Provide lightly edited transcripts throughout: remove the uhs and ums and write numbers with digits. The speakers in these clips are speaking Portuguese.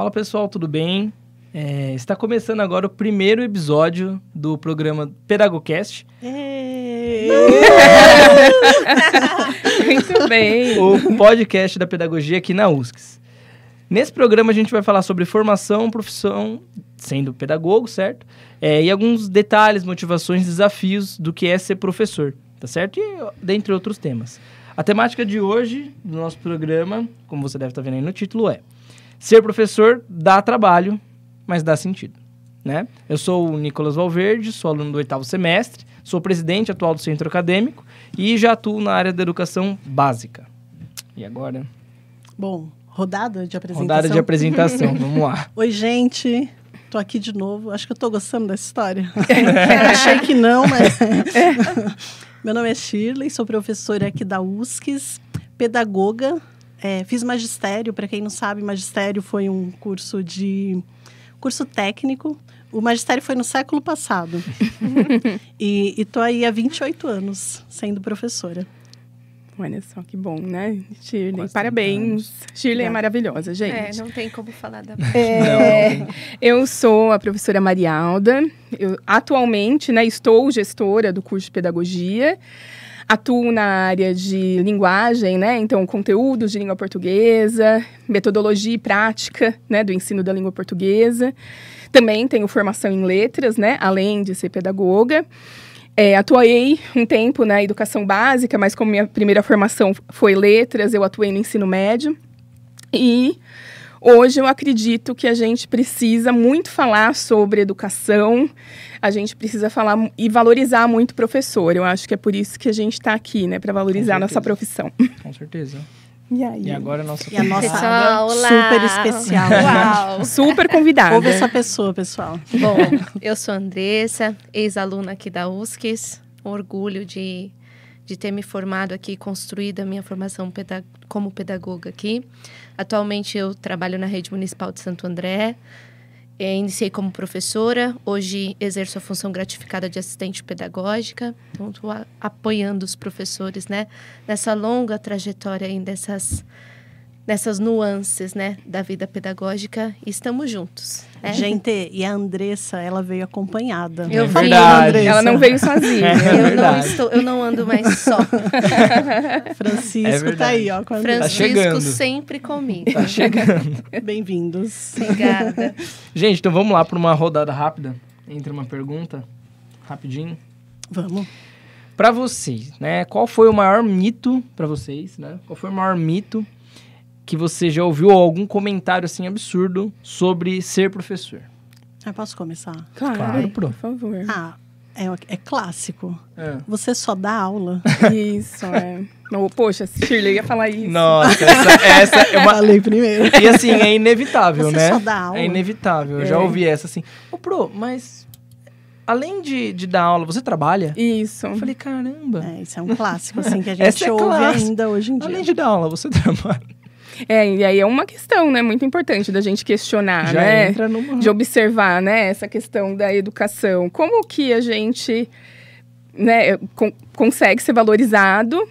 Fala pessoal, tudo bem? Está começando agora o primeiro episódio do programa PedagoCast. Muito bem. O podcast da pedagogia aqui na USCS. Nesse programa a gente vai falar sobre formação, profissão, sendo pedagogo, certo? E alguns detalhes, motivações, desafios do que é ser professor, tá certo? E dentre outros temas. A temática de hoje do nosso programa, como você deve estar vendo aí no título, é: ser professor dá trabalho, mas dá sentido, né? Eu sou o Nicolas Valverde, sou aluno do 8º semestre, sou presidente atual do centro acadêmico e já atuo na área da educação básica. E agora? Bom, rodada de apresentação. Rodada de apresentação, vamos lá. Oi, gente. Tô aqui de novo. Acho que eu tô gostando dessa história. Achei que não, mas... Meu nome é Shirley, sou professora aqui da USCS, pedagoga. Fiz magistério. Para quem não sabe, magistério foi um curso técnico. O magistério foi no século passado. E tô aí há 28 anos sendo professora. Olha só, que bom, né, Shirley? Quase Parabéns. Shirley é maravilhosa, gente. Não tem como falar da... Eu sou a professora Marialda. Eu, atualmente, né, estou gestora do curso de pedagogia. Atuo na área de linguagem, né? Então, conteúdos de língua portuguesa, metodologia e prática, né, do ensino da língua portuguesa. Também tenho formação em letras, né, além de ser pedagoga. Atuei um tempo na educação básica, mas como minha primeira formação foi letras, eu atuei no ensino médio. E hoje eu acredito que a gente precisa muito falar sobre educação, a gente precisa falar e valorizar muito o professor. Eu acho que é por isso que a gente está aqui, né, para valorizar a nossa profissão. Com certeza. E aí? E agora a nossa E a nossa Pessoal, olá. super especial. Uau! Super convidada. Ouve essa pessoa, pessoal. Bom, eu sou a Andressa, ex-aluna aqui da USCS. Orgulho de ter me formado aqui, construído a minha formação como pedagoga aqui. Atualmente eu trabalho na Rede Municipal de Santo André. Iniciei como professora, hoje exerço a função gratificada de assistente pedagógica. Então, estou apoiando os professores, né, nessa longa trajetória aí, nessas nuances, né, da vida pedagógica. E estamos juntos. Né? Gente, e a Andressa, ela veio acompanhada. Eu vi, verdade. Andressa. Ela não veio sozinha. Eu não ando mais só. Francisco tá aí, ó, com a Andressa. Francisco chegando. sempre comigo. Tá chegando. Bem-vindos. Obrigada. Gente, então vamos lá para uma rodada rápida. Entre uma pergunta, rapidinho. Vamos. Para vocês, né? Qual foi o maior mito para vocês, né? Qual foi o maior mito que você já ouviu, ou algum comentário assim absurdo sobre ser professor? Posso começar? Claro, Pro. por favor. É clássico. É. Você só dá aula. Isso, Não, poxa, Shirley ia falar isso. Nossa, essa é uma... Falei primeiro. E assim, é inevitável, Você né? só dá aula. É inevitável. Eu já ouvi essa assim. Ô, Pro, mas além de dar aula, você trabalha? Isso. Eu falei, caramba. Isso é um clássico, assim, que a gente Essa é ouve clássica. ainda hoje em dia. Além de dar aula, você trabalha? E aí é uma questão, né, muito importante da gente questionar, Já né? entra numa... De observar, né, essa questão da educação. Como que a gente, né, consegue ser valorizado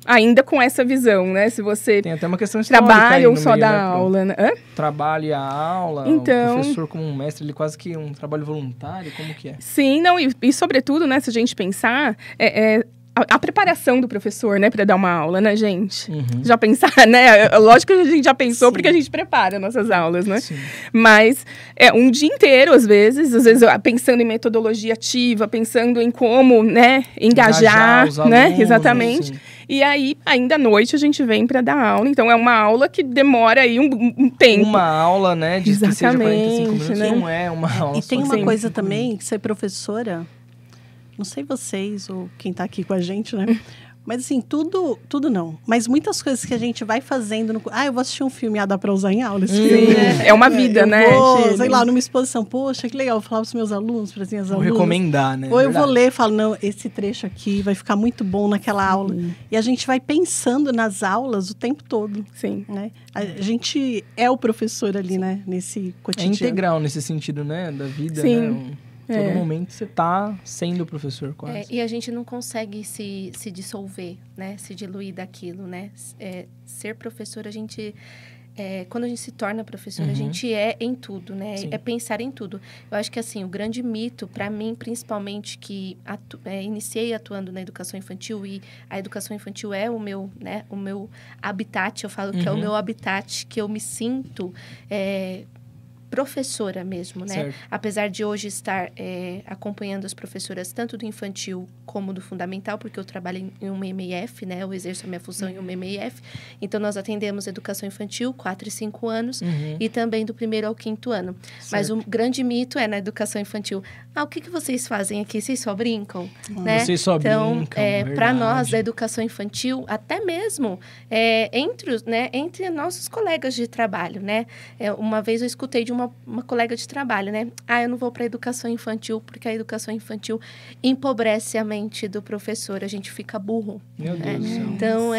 ainda com essa visão, né? Se você Tem até uma questão histórica trabalha aí ou no só meio, dá né, Pro? aula, né? Trabalho e a aula, Então... o professor como um mestre, ele quase que um trabalho voluntário, como que é? Sim, não, e sobretudo, né, se a gente pensar, a preparação do professor, né, para dar uma aula, né, gente? Uhum. Já pensar, né? Lógico que a gente já pensou, Sim. porque a gente prepara nossas aulas, né? Sim. Mas um dia inteiro, às vezes pensando em metodologia ativa, pensando em como, né, engajar, os né? alunos, Exatamente. assim. E aí, ainda à noite, a gente vem para dar aula. Então, é uma aula que demora aí um tempo. Uma aula, né, de que seja 45 minutos, né? não é uma aula E tem só uma de coisa 45 também, minutos. que ser professora, não sei vocês ou quem tá aqui com a gente, né? Mas assim, tudo não. Mas muitas coisas que a gente vai fazendo... eu vou assistir um filme, dá pra usar em aula esse filme. É uma vida, eu né? Vou, Shirley? sei lá, numa exposição. Poxa, que legal, vou falar pros meus alunos, para as minhas Vou alunas. recomendar, né? Ou eu vou Verdade. ler e falo, não, esse trecho aqui vai ficar muito bom naquela aula. E a gente vai pensando nas aulas o tempo todo, Sim. né? A gente é o professor ali, né? Nesse É cotidiano. integral nesse sentido, né, da vida, Sim. né? Todo momento você tá sendo professor, quase. E a gente não consegue se dissolver, né? Se diluir daquilo, né? Ser professor, a gente quando a gente se torna professora, a gente é em tudo, né? Sim. É pensar em tudo. Eu acho que, assim, o grande mito, para mim, principalmente, que iniciei atuando na educação infantil, e a educação infantil é o meu habitat, eu falo que é o meu habitat, que eu me sinto professora mesmo, né? Certo. Apesar de hoje estar acompanhando as professoras tanto do infantil como do fundamental, porque eu trabalho em uma MEF, né? Eu exerço a minha função em uma MEF. Então, nós atendemos educação infantil, 4 e 5 anos, e também do 1º ao 5º ano. Certo. Mas o grande mito é na educação infantil. O que vocês fazem aqui? Vocês só brincam? Né? Vocês só brincam, para nós, da educação infantil, até mesmo entre nossos colegas de trabalho, né? Uma vez eu escutei de uma colega de trabalho, né? Eu não vou para a educação infantil porque a educação infantil empobrece a mente do professor, a gente fica burro. Meu Deus do céu. Então,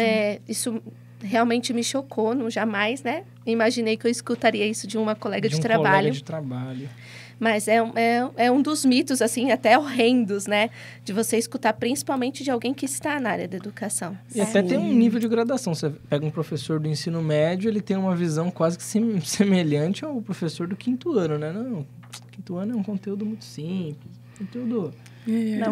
isso realmente me chocou, não jamais, né? Imaginei que eu escutaria isso de uma colega de trabalho. Colega de trabalho. Mas é um dos mitos, assim, até horrendos, né? De você escutar, principalmente de alguém que está na área da educação. E até tem um nível de gradação. Você pega um professor do ensino médio, ele tem uma visão quase que semelhante ao professor do 5º ano, né? Não, 5º ano é um conteúdo muito simples, conteúdo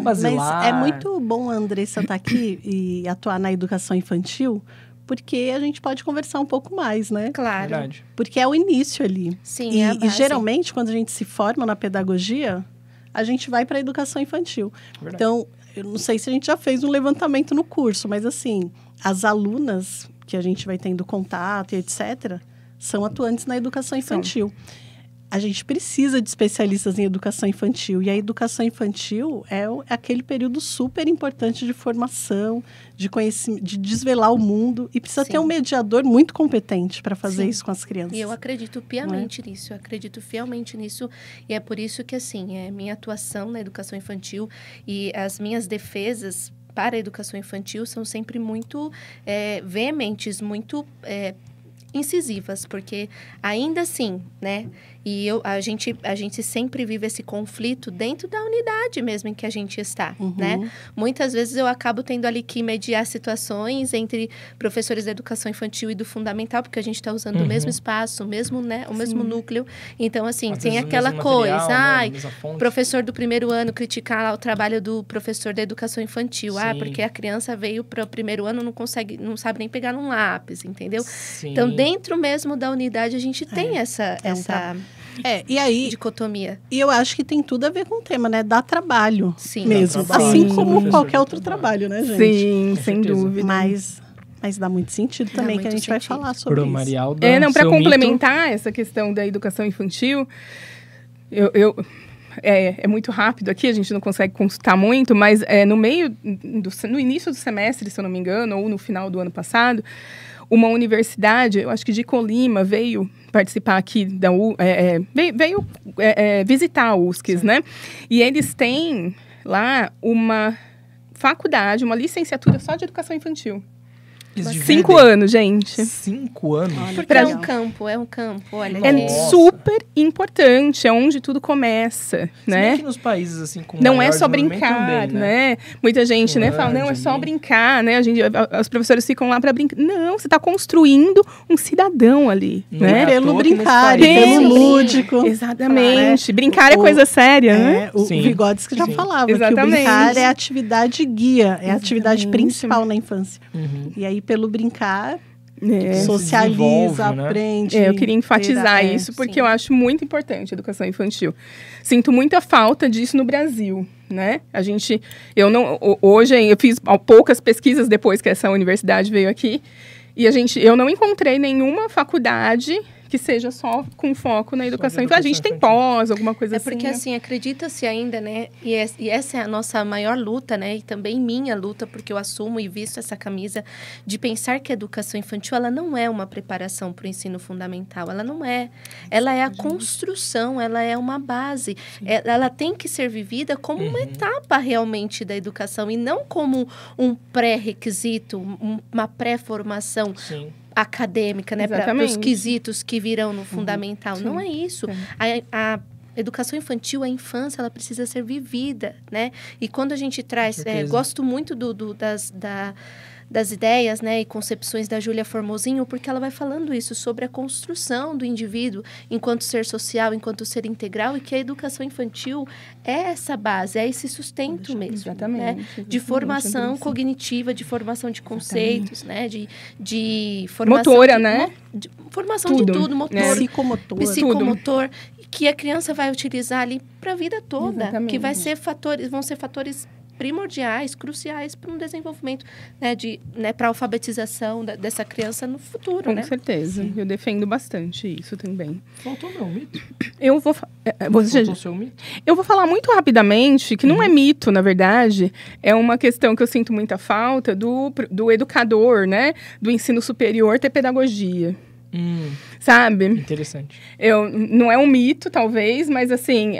basilar. Mas é muito bom a Andressa estar aqui e atuar na educação infantil, porque a gente pode conversar um pouco mais, né? Claro. Verdade. Porque é o início ali. Sim, é a E base. geralmente, quando a gente se forma na pedagogia, a gente vai para a educação infantil. Verdade. Então, eu não sei se a gente já fez um levantamento no curso, mas assim, as alunas que a gente vai tendo contato e etc., são atuantes na educação infantil. A gente precisa de especialistas em educação infantil. E a educação infantil é aquele período super importante de formação, de conhecimento, de desvelar o mundo. E precisa ter um mediador muito competente para fazer isso com as crianças. E eu acredito piamente nisso, eu acredito fielmente nisso. E é por isso que, assim, minha atuação na educação infantil e as minhas defesas para a educação infantil são sempre muito veementes, muito incisivas, porque ainda assim, né? E a gente sempre vive esse conflito dentro da unidade mesmo em que a gente está, né? Muitas vezes eu acabo tendo ali que mediar situações entre professores da educação infantil e do fundamental, porque a gente está usando o mesmo espaço, o mesmo núcleo. Então, assim, tem aquela coisa, professor do 1º ano criticar lá o trabalho do professor da educação infantil, porque a criança veio para o 1º ano, não sabe nem pegar num lápis, entendeu? Sim. Então, dentro mesmo da unidade, a gente tem essa e aí, dicotomia. E eu acho que tem tudo a ver com o tema, né? Dá trabalho mesmo. Dá trabalho. Assim como qualquer outro trabalho, né, gente? Sim, sem dúvida. Mas dá muito sentido também que a gente vai falar sobre isso. Marialda, para complementar essa questão da educação infantil, é muito rápido aqui, a gente não consegue consultar muito, mas no início do semestre, se eu não me engano, ou no final do ano passado, uma universidade, eu acho que de Colima, veio participar aqui veio visitar a USCS, né? E eles têm lá uma faculdade, uma licenciatura só de educação infantil. 5 anos, gente. 5 anos? Porque é um campo, olha. É super importante, é onde tudo começa, né? Se bem que nos países, assim, com não maior é só brincar, também, né? Muita gente, fala, não, é só brincar, né? Os professores ficam lá para brincar. Não, você está construindo um cidadão ali, né? Pelo brincar, pelo lúdico. Exatamente. Brincar é coisa séria, né? O Vygotsky já falava que o brincar é a atividade guia, é a atividade principal na infância. E aí, pelo brincar, socializa, aprende. Eu queria enfatizar isso, porque eu acho muito importante a educação infantil. Sinto muita falta disso no Brasil, né? Hoje eu fiz poucas pesquisas depois que essa universidade veio aqui, e eu não encontrei nenhuma faculdade que seja só com foco na educação infantil. A gente tem pós, alguma coisa assim. É porque, assim, acredita-se ainda, né? E essa é a nossa maior luta, né? E também minha luta, porque eu assumo e visto essa camisa, de pensar que a educação infantil, ela não é uma preparação para o ensino fundamental. Ela não é. Ela é a construção, ela é uma base. Ela tem que ser vivida como uma etapa, realmente, da educação, e não como um pré-requisito, uma pré-formação acadêmica, né? Para os quesitos que virão no fundamental. Não é isso. A educação infantil, a infância, ela precisa ser vivida, né? E quando a gente traz... gosto muito das ideias, né, e concepções da Júlia Formosinho, porque ela vai falando isso sobre a construção do indivíduo enquanto ser social, enquanto ser integral, e que a educação infantil é essa base, é esse sustento mesmo, exatamente, né, de formação cognitiva, de formação de conceitos, né, de formação motora, né? Formação de tudo, motor, psicomotor, que a criança vai utilizar ali para a vida toda, exatamente. que vão ser fatores primordiais, cruciais para um desenvolvimento, né, para a alfabetização dessa criança no futuro, Com né? certeza, eu defendo bastante isso também. Faltou meu mito. Faltou seu mito? Eu vou falar muito rapidamente, que não é mito, na verdade, é uma questão que eu sinto muita falta do educador, né, do ensino superior ter pedagogia. Sabe? Interessante. Não é um mito, talvez, mas assim,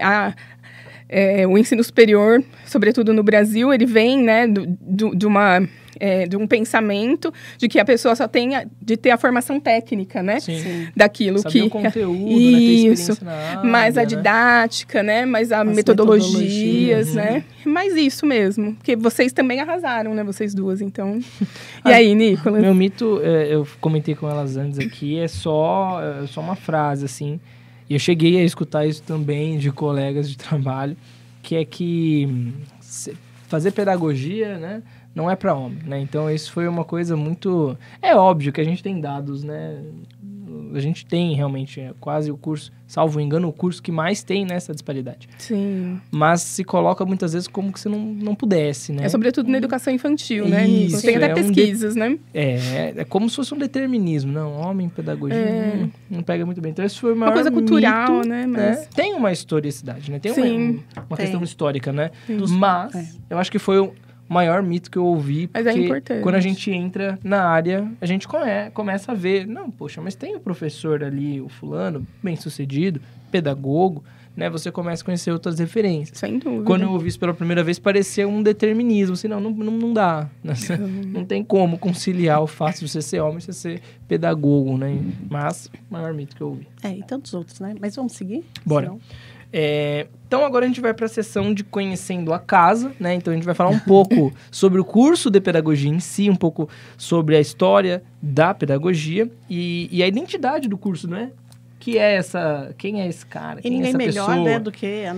o ensino superior, sobretudo no Brasil, ele vem, né, de um pensamento de que a pessoa só tem de ter a formação técnica, né? Sim. Daquilo saber que... o conteúdo, né? Ter experiência na área, mais a didática, né? Mais as metodologias, né? Mais isso mesmo. Porque vocês também arrasaram, né? Vocês duas, então... E aí, Nicolas? Meu mito, eu comentei com elas antes aqui, é só uma frase, assim. E eu cheguei a escutar isso também de colegas de trabalho, que é que fazer pedagogia, né? Não é para homem, né? Então, isso foi uma coisa muito... É óbvio que a gente tem dados, né? A gente tem realmente quase o curso, salvo engano, o curso que mais tem nessa disparidade. Sim. Mas se coloca muitas vezes como que você não pudesse, né? É sobretudo na educação infantil, né? Isso, tem até pesquisas, né? É como se fosse um determinismo. Não, homem, pedagogia, não pega muito bem. Então, isso foi o maior uma coisa cultural, mito, né? Mas... Tem uma historicidade, né? Tem uma questão histórica, né? Mas eu acho que foi o maior mito que eu ouvi, mas porque é importante. Quando a gente entra na área, a gente começa a ver, não, poxa, mas tem o professor ali, o fulano, bem-sucedido, pedagogo, né? Você começa a conhecer outras referências. Sem dúvida. Quando eu ouvi isso pela primeira vez, parecia um determinismo, assim, não dá. Não tem como conciliar o fato de você ser homem e você ser pedagogo, né? Mas, o maior mito que eu ouvi. E tantos outros, né? Mas vamos seguir? Bora. Senão... Então, agora a gente vai para a sessão de Conhecendo a Casa, né? Então, a gente vai falar um pouco sobre o curso de pedagogia em si, um pouco sobre a história da pedagogia e a identidade do curso, né? Quem é esse cara? E ninguém melhor, né, do que a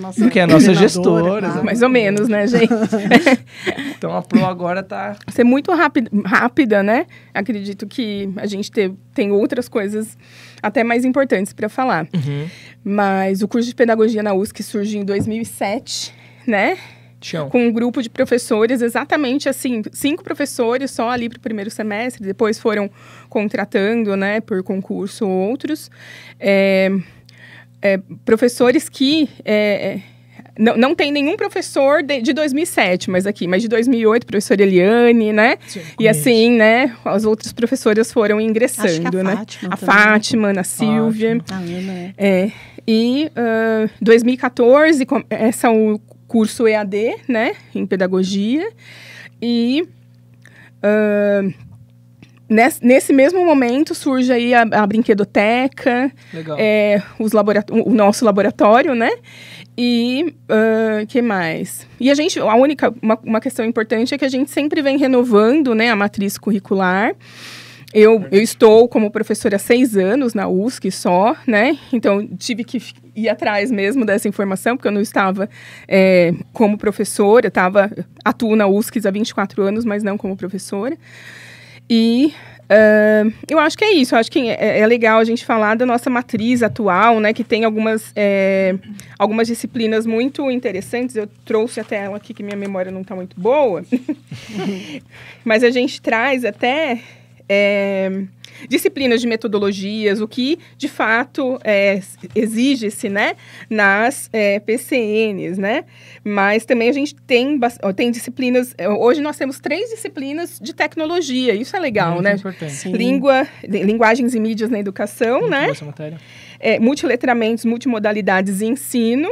nossa gestora. Mais ou menos, né, gente? Então, a Pro agora tá... Ser muito rápida, né? Acredito que a gente tem outras coisas até mais importantes para falar. Mas o curso de pedagogia na USC surgiu em 2007, né? Com um grupo de professores, exatamente assim, 5 professores só ali para o primeiro semestre, depois foram contratando, né, por concurso outros. Professores que... Não tem nenhum professor de 2007, mas de 2008, professora Eliane, né? Sim, e assim, né? As outras professoras foram ingressando, acho que né? Fátima Fátima, Ana Silvia. A Ana, E 2014 começa o curso EAD, né? Em pedagogia. E... nesse mesmo momento surge aí a brinquedoteca, o nosso laboratório, né? E que mais? E uma questão importante é que a gente sempre vem renovando, né, a matriz curricular. Eu estou como professora há 6 anos na USC só, né? Então, tive que ir atrás mesmo dessa informação, porque eu não estava como professora, atuo na USC há 24 anos, mas não como professora. E eu acho que é isso. Eu acho que é legal a gente falar da nossa matriz atual, né? Que tem algumas disciplinas muito interessantes. Eu trouxe até ela aqui, que minha memória não está muito boa. Mas a gente traz até disciplinas de metodologias, o que, de fato, exige-se, né, nas PCNs, né? Mas também a gente tem disciplinas... Hoje nós temos 3 disciplinas de tecnologia. Isso é legal, muito né? Importante. Linguagens e mídias na educação, muito né? boa essa matéria. Multiletramentos, multimodalidades e ensino.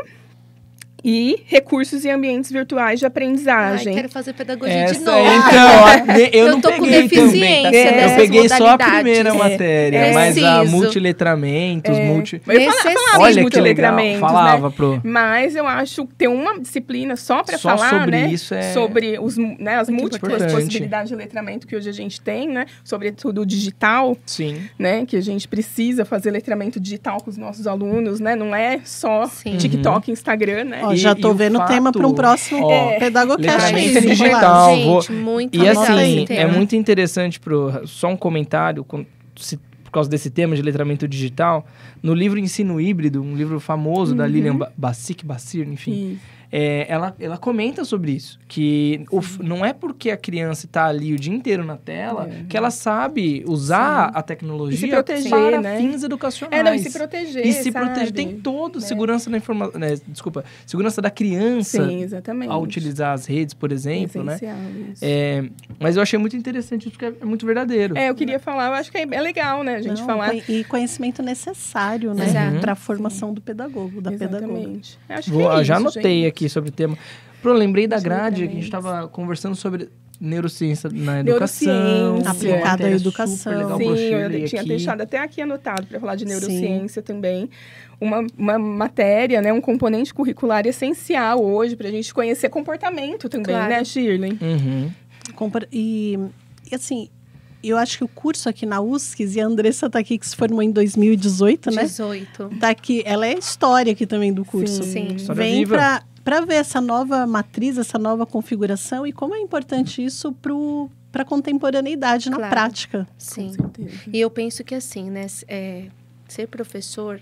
e recursos e ambientes virtuais de aprendizagem. Ai, quero fazer pedagogia de novo. Então, eu não tô com peguei deficiência também, tá? Eu nessas peguei só a modalidades. primeira matéria, mas a Preciso. multiletramentos, Falava Olha que legal, multiletramentos, falava, né? pro... Mas eu acho que ter uma disciplina só para Só falar, sobre né? isso é sobre os, né, as muito múltiplas importante. possibilidades de letramento que hoje a gente tem, né? Sobretudo o digital, Sim. né? Que a gente precisa fazer letramento digital com os nossos alunos, né? Não é só Sim. TikTok, Instagram, né? Ó, já tô o vendo o tema para um próximo Pedagogcast. letramento aí, digital. Gente, muito E legal assim, esse tema. é muito interessante, só um comentário, por causa desse tema de letramento digital, no livro Ensino Híbrido, um livro famoso da Lilian Bassir, enfim, ela comenta sobre isso, que não é porque a criança está ali o dia inteiro na tela que ela sabe usar a tecnologia E se proteger, para né? fins educacionais. Não, e se proteger, E se sabe? proteger. Tem todo segurança da informação, segurança da criança Sim, exatamente. ao utilizar as redes, por exemplo, né? Essencial, isso. Mas eu achei muito interessante isso, porque é muito verdadeiro. Eu queria falar, eu acho que é legal, né? A gente falar. E conhecimento necessário, né? Exato. Para a formação do pedagogo, da pedagoga. Exatamente. Acho que é Já isso, anotei gente. aqui sobre o tema. Lembrei da Os grade, que a gente letramentos. estava conversando sobre neurociência na educação. Neurociência. Aplicada à Matéria educação. super legal Sim, pra Shirley eu tinha aqui. deixado até aqui anotado para falar de neurociência também. Uma matéria, né, um componente curricular essencial hoje para a gente conhecer comportamento também, Claro. né, Shirley? Uhum. E assim, eu acho que o curso aqui na USCS, e a Andressa está aqui, que se formou em 2018, né? 18. Tá aqui, ela é história aqui também do curso. Sim. História Vem viva. para ver essa nova matriz, essa nova configuração e como é importante isso para a contemporaneidade na Claro. prática. Sim. Com certeza. E eu penso que assim, né? Ser professor,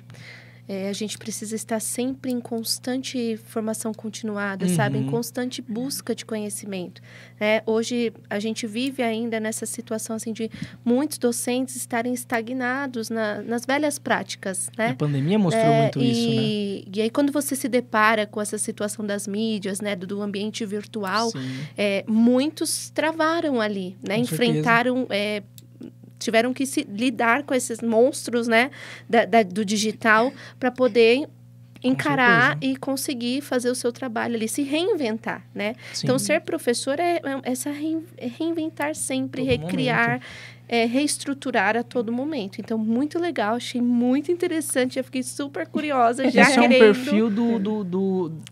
a gente precisa estar sempre em constante formação continuada, sabe? Em constante busca de conhecimento. Hoje, a gente vive ainda nessa situação, assim, de muitos docentes estarem estagnados nas velhas práticas, A né? pandemia mostrou muito isso, né? E aí, quando você se depara com essa situação das mídias, né? Do ambiente virtual, Sim. muitos travaram ali, né? Com Enfrentaram... tiveram que lidar com esses monstros, né, do digital, para poder encarar e conseguir fazer o seu trabalho ali, se reinventar, né? Sim. Então, ser professor é reinventar sempre, Todo recriar, reestruturar a todo momento. Então, muito legal, achei muito interessante, já fiquei super curiosa, já Esse é um querendo... perfil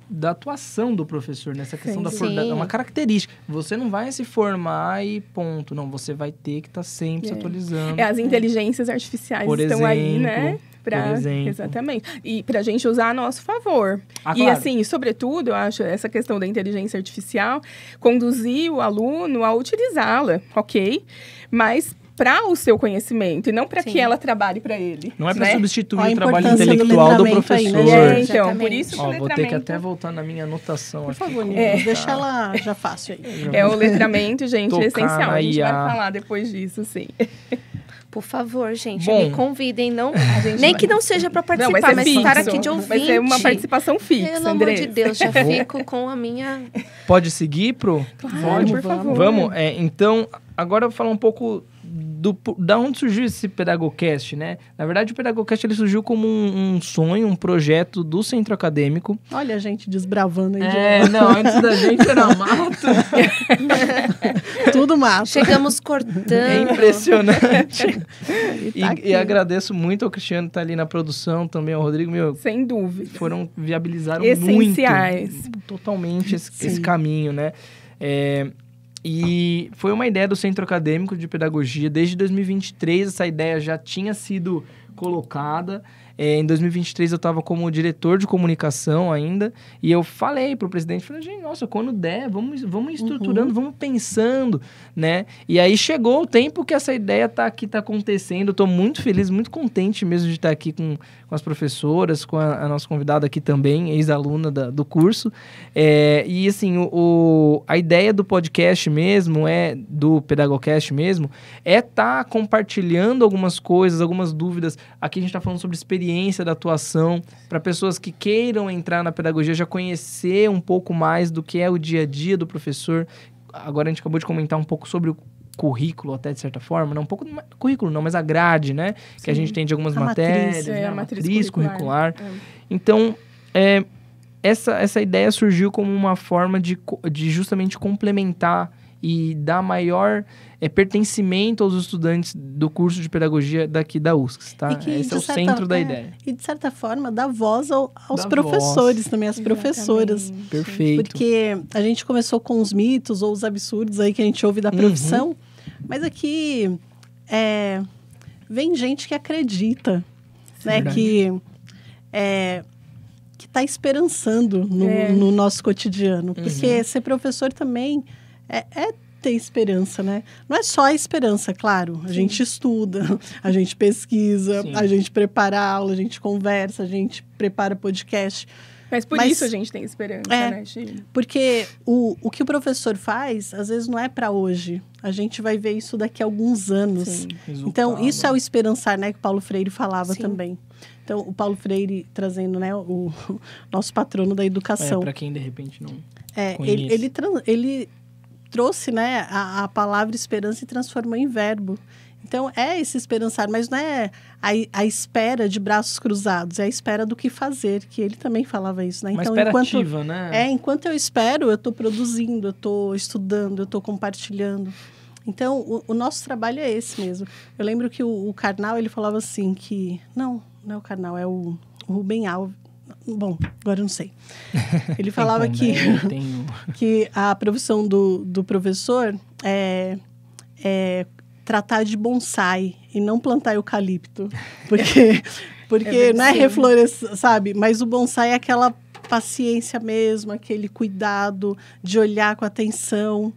da atuação do professor, nessa questão Sim. é uma característica. Você não vai se formar e ponto. Não, você vai ter que estar sempre se atualizando. As inteligências artificiais Por estão aí, exemplo, né? por exemplo. Exatamente. E para a gente usar a nosso favor. E Claro. assim, sobretudo, eu acho, essa questão da inteligência artificial, conduzir o aluno a utilizá-la, ok? Mas para o seu conhecimento e não para Sim. que ela trabalhe para ele. Não é para né? substituir Ó, a o trabalho importância do intelectual do letramento aí, professor. né, Então, Exatamente. por isso que o Vou ter que letramento... até voltar na minha anotação. Por aqui. favor, Nívia, deixa ela já fácil aí. O letramento, gente, Tocar é essencial. na A gente vai IA. falar depois disso, sim. Por favor, gente, Bom, me convidem, não, gente nem vai- que não seja para Não, vai participar, ser mas fixo. estar aqui de ouvinte. Vai ser uma participação fixa, Pelo amor Andressa. de Deus, já fico com a minha... Pode seguir, Pro? Claro, por favor. Vamos? Então, agora eu vou falar um pouco da onde surgiu esse Pedagogcast, né? Na verdade, o Pedagogcast ele surgiu como um sonho, um projeto do centro acadêmico. Olha a gente desbravando aí. Não, antes da gente era mato. Tudo mato. Chegamos cortando. É impressionante. E tá aqui. E agradeço muito ao Cristiano que tá ali na produção, também ao Rodrigo, Sem dúvida. viabilizaram Essenciais. muito, totalmente esse caminho, né? E foi uma ideia do Centro Acadêmico de Pedagogia. Desde 2023, essa ideia já tinha sido colocada. Em 2023, eu estava como diretor de comunicação ainda. E eu falei para o presidente, falei, gente, nossa, quando der, vamos estruturando, vamos pensando, né? E aí chegou o tempo que essa ideia tá acontecendo. Eu estou muito feliz, muito contente mesmo de estar aqui com as professoras, com a nossa convidada aqui também, ex-aluna do curso. E assim, a ideia do podcast mesmo, do Pedagogcast mesmo, estar compartilhando algumas coisas, algumas dúvidas. Aqui a gente está falando sobre experiência da atuação, para pessoas que queiram entrar na pedagogia, já conhecer um pouco mais do que é o dia a dia do professor. Agora a gente acabou de comentar um pouco sobre o currículo, até de certa forma, não um pouco do currículo não, mas a grade, né? Sim. Que a gente tem de algumas matérias, matriz, né? a matriz curricular. Então, essa ideia surgiu como uma forma de justamente complementar e dar maior pertencimento aos estudantes do curso de pedagogia daqui da USCS, tá? Esse é o centro da ideia. E, de certa forma, dá voz aos Dá professores voz. também, às Exatamente. professoras. Perfeito. Porque a gente começou com os mitos ou os absurdos aí que a gente ouve da profissão, mas aqui vem gente que acredita, né? verdade. Que está esperançando no nosso cotidiano. Porque ser professor também é ter esperança, né? Não é só a esperança, claro. A gente estuda, a gente pesquisa, Sim. a gente prepara aula, a gente conversa, a gente prepara podcast. Mas por isso a gente tem esperança, né, Chile? Porque o que o professor faz, às vezes não é para hoje. A gente vai ver isso daqui a alguns anos. Sim. Então, isso é o esperançar, né? Que o Paulo Freire falava Sim. também. Então, o Paulo Freire trazendo, né? O nosso patrono da educação. Para quem, de repente, não Ele conhece. ele trouxe, né? A palavra esperança e transformou em verbo. Então, é esse esperançar, mas não é a espera de braços cruzados, é a espera do que fazer, que ele também falava isso, né? Uma Então, espera ativa, né? enquanto eu espero, eu estou produzindo, eu estou estudando, eu estou compartilhando. Então, o nosso trabalho é esse mesmo. Eu lembro que o Karnal, ele falava assim que... Não é o Karnal, é o Rubem Alves. Bom, agora eu não sei. Ele falava que a profissão do professor é tratar de bonsai e não plantar eucalipto. Porque não é reflorescer, sabe? Mas o bonsai é aquela paciência mesmo, aquele cuidado de olhar com atenção,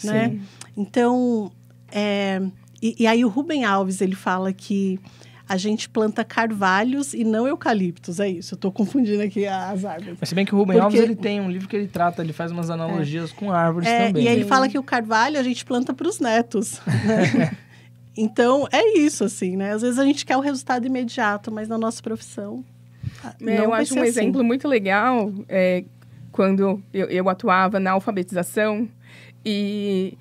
né? Então, e aí o Rubem Alves, ele fala que a gente planta carvalhos e não eucaliptos, é isso. Eu estou confundindo aqui as árvores. Mas se bem que o Rubem Alves, ele tem um livro que ele trata, ele faz umas analogias com árvores também. E aí ele fala que o carvalho a gente planta para os netos, né? Então, é isso, assim, né? Às vezes a gente quer o resultado imediato, mas na nossa profissão Eu acho um exemplo muito legal quando eu atuava na alfabetização e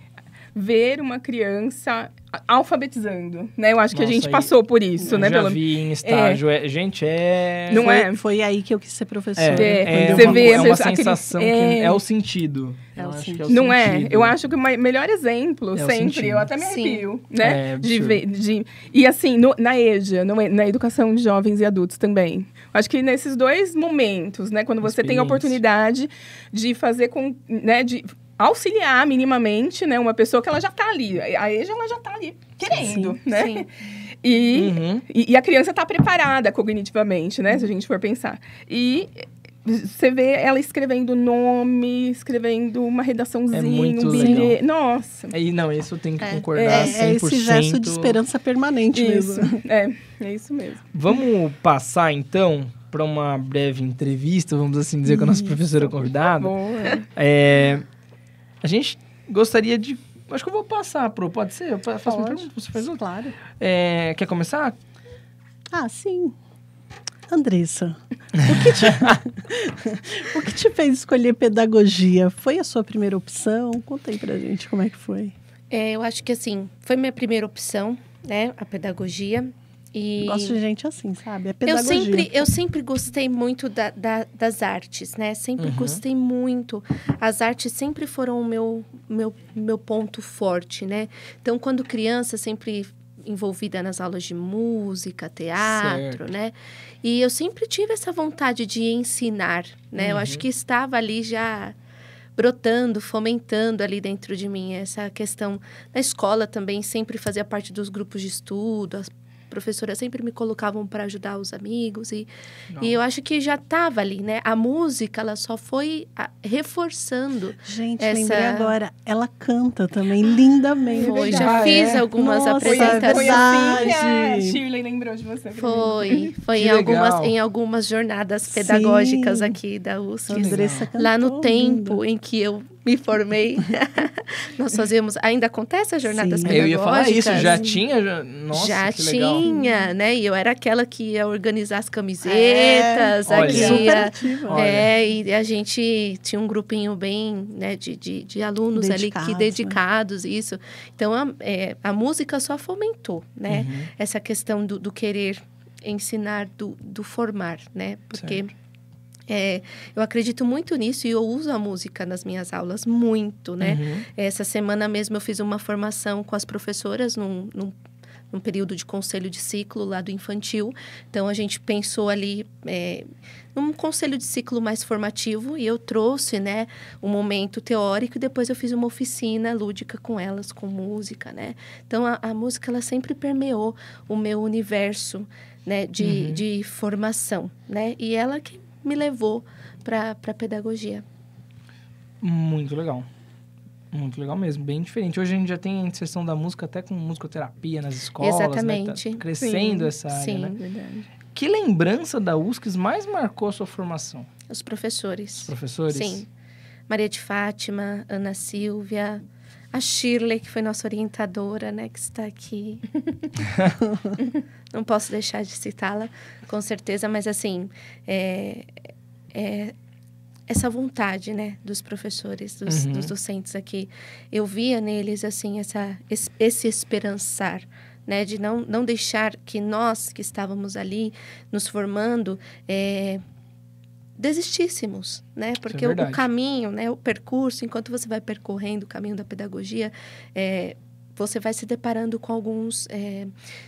ver uma criança alfabetizando, né? Eu acho que a gente passou por isso, né? Já vi em estágio. Não Foi aí que eu quis ser professora. Você vê uma sensação que é o sentido. Não é? Eu acho que o melhor exemplo, sempre, eu até me arrepio, né? De ver. E assim, na EJA, na educação de jovens e adultos também. Acho que nesses dois momentos, né? Quando você tem a oportunidade de fazer de auxiliar minimamente, né, uma pessoa que ela já está ali. A EJA, ela já está ali querendo, né? Sim. E a criança está preparada cognitivamente, né? Se a gente for pensar. E você vê ela escrevendo nome, escrevendo uma redaçãozinha, muito bilhete. Nossa! Isso eu tenho que concordar 100%. É esse gesto de esperança permanente isso. mesmo. É isso mesmo. Vamos passar, então, para uma breve entrevista, vamos assim dizer, com a nossa professora convidada. A gente gostaria de... Acho que eu vou passar, pode ser? Eu faço uma pergunta, você faz outra? Claro. Quer começar? Sim. Andressa, o que te fez escolher pedagogia? Foi a sua primeira opção? Conta aí pra gente como é que foi. Eu acho que, assim, foi minha primeira opção, né? A pedagogia. E gosto de gente assim, sabe? É pedagogia. Eu sempre gostei muito das artes, né? Sempre gostei muito. As artes sempre foram o meu ponto forte, né? Então, quando criança, sempre envolvida nas aulas de música, teatro, né? E eu sempre tive essa vontade de ensinar, né? Eu acho que estava ali já brotando, fomentando ali dentro de mim. Essa questão na escola também, sempre fazia parte dos grupos de estudo, as professoras sempre me colocavam para ajudar os amigos e eu acho que já estava ali, né? A música, ela só foi reforçando. Gente, lembrei agora, ela canta também lindamente. Já fiz algumas apresentações. Foi assim que a Shirley lembrou de você. Foi em algumas jornadas pedagógicas aqui da USCS. Lá no tempo em que eu me formei, nós fazíamos... Ainda acontece as jornadas pedagógicas? Eu ia falar isso, já tinha? Nossa, já que legal. Tinha, né? E eu era aquela que ia organizar as camisetas. Super ativa. E a gente tinha um grupinho bem, né, de alunos dedicados, ali que dedicados, né? Isso. Então, a música só fomentou, né? Essa questão do querer ensinar, do formar, né? Porque... Eu acredito muito nisso e eu uso a música nas minhas aulas muito, né? Uhum. Essa semana mesmo eu fiz uma formação com as professoras num período de conselho de ciclo lá do infantil. Então, a gente pensou ali num conselho de ciclo mais formativo e eu trouxe, né, um momento teórico e depois eu fiz uma oficina lúdica com elas, com música, né? Então, a música, ela sempre permeou o meu universo, né, de formação, né? E ela que me levou para a pedagogia. Muito legal. Muito legal mesmo, bem diferente. Hoje a gente já tem a inserção da música até com musicoterapia nas escolas. Exatamente. Né? Tá crescendo essa área, sim. né? Verdade. Que lembrança da USCS mais marcou a sua formação? Os professores. Os professores? Sim. Maria de Fátima, Ana Silvia, a Shirley, que foi nossa orientadora, né, que está aqui. Não posso deixar de citá-la, com certeza, mas assim, essa vontade, né, dos professores, dos docentes aqui, eu via neles, assim, esse esperançar, né, de não deixar que nós, que estávamos ali nos formando, desistíssemos, né? Porque o caminho, né, o percurso, enquanto você vai percorrendo o caminho da pedagogia, você vai se deparando com alguns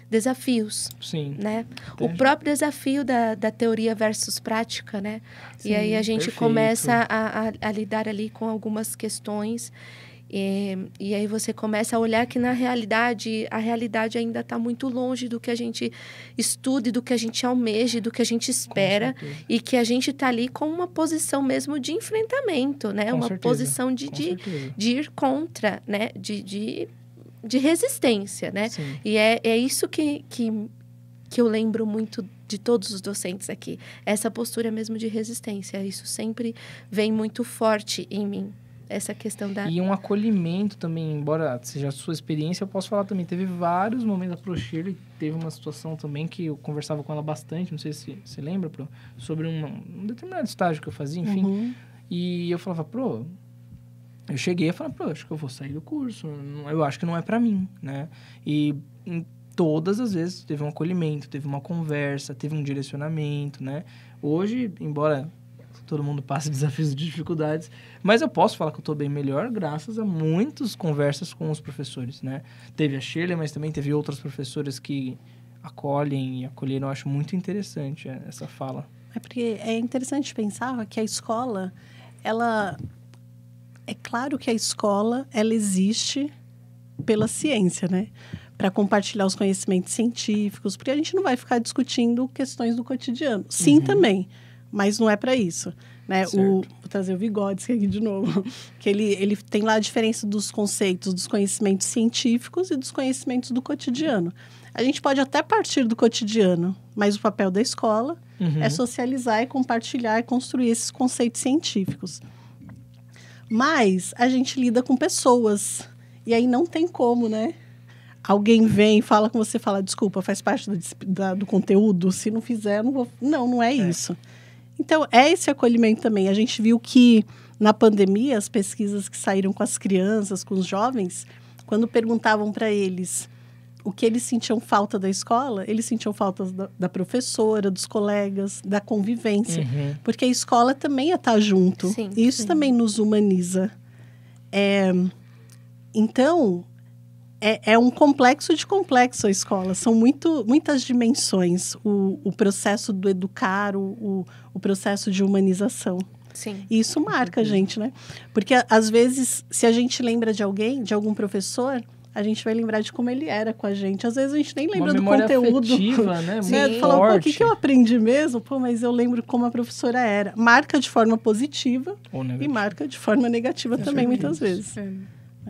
desafios. Sim. Né? O próprio desafio da teoria versus prática, né? Sim, e aí a gente começa a lidar ali com algumas questões e aí você começa a olhar que na realidade, a realidade ainda está muito longe do que a gente estuda, do que a gente almeja, do que a gente espera e que a gente está ali com uma posição mesmo de enfrentamento, né? Uma posição de ir contra, né? De resistência, né? Sim. E é isso que eu lembro muito de todos os docentes aqui. Essa postura mesmo de resistência. Isso sempre vem muito forte em mim. Essa questão da... E um acolhimento também, embora seja a sua experiência, eu posso falar também. Teve vários momentos, a Pro Shirley teve uma situação também que eu conversava com ela bastante, não sei se você lembra, Pro, sobre um determinado estágio que eu fazia, enfim. E eu falava, Pro... Eu cheguei a falar, Pro, acho que eu vou sair do curso, eu acho que não é pra mim, né? E em todas as vezes teve um acolhimento, teve uma conversa, teve um direcionamento, né? Hoje, embora todo mundo passe desafios e dificuldades, mas eu posso falar que eu tô bem melhor graças a muitas conversas com os professores, né? Teve a Shirley, mas também teve outras professoras que acolhem e acolheram. Eu acho muito interessante essa fala. É porque é interessante pensar que a escola, ela... É claro que a escola, ela existe pela ciência, né? Para compartilhar os conhecimentos científicos, porque a gente não vai ficar discutindo questões do cotidiano. Sim, também, mas não é para isso, né? Vou trazer o Vygotsky aqui de novo, que ele tem lá a diferença dos conceitos, dos conhecimentos científicos e dos conhecimentos do cotidiano. A gente pode até partir do cotidiano, mas o papel da escola é socializar e compartilhar e construir esses conceitos científicos. Mas a gente lida com pessoas. E aí não tem como, né? Alguém vem, fala com você, fala, desculpa, faz parte do conteúdo. Se não fizer, eu não vou... Não é isso. Então, é esse acolhimento também. A gente viu que, na pandemia, as pesquisas que saíram com as crianças, com os jovens, quando perguntavam para eles o que eles sentiam falta da escola, eles sentiam falta da professora, dos colegas, da convivência. Porque a escola também é estar junto. Sim, e isso também nos humaniza. Então, é um complexo de complexo a escola. São muitas dimensões. O processo do educar, o processo de humanização. Sim. E isso marca a gente, né? Porque, às vezes, se a gente lembra de alguém, de algum professor... A gente vai lembrar de como ele era com a gente. Às vezes a gente nem lembra do conteúdo. Afetiva, né? Muito Fala, forte. o que eu aprendi mesmo? Mas eu lembro como a professora era. Marca de forma positiva e marca de forma negativa também, muitas vezes.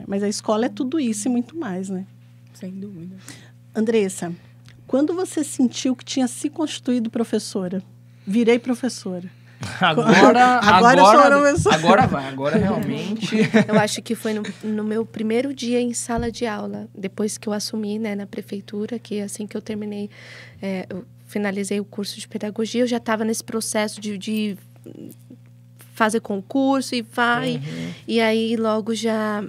Mas a escola é tudo isso e muito mais, né? Sem dúvida. Andressa, quando você sentiu que tinha se constituído professora? Virei professora. Agora vai, agora realmente. Eu acho que foi no meu primeiro dia em sala de aula, depois que eu assumi, né, na prefeitura, que assim que eu terminei, eu finalizei o curso de pedagogia, eu já estava nesse processo de fazer concurso e vai. E aí logo já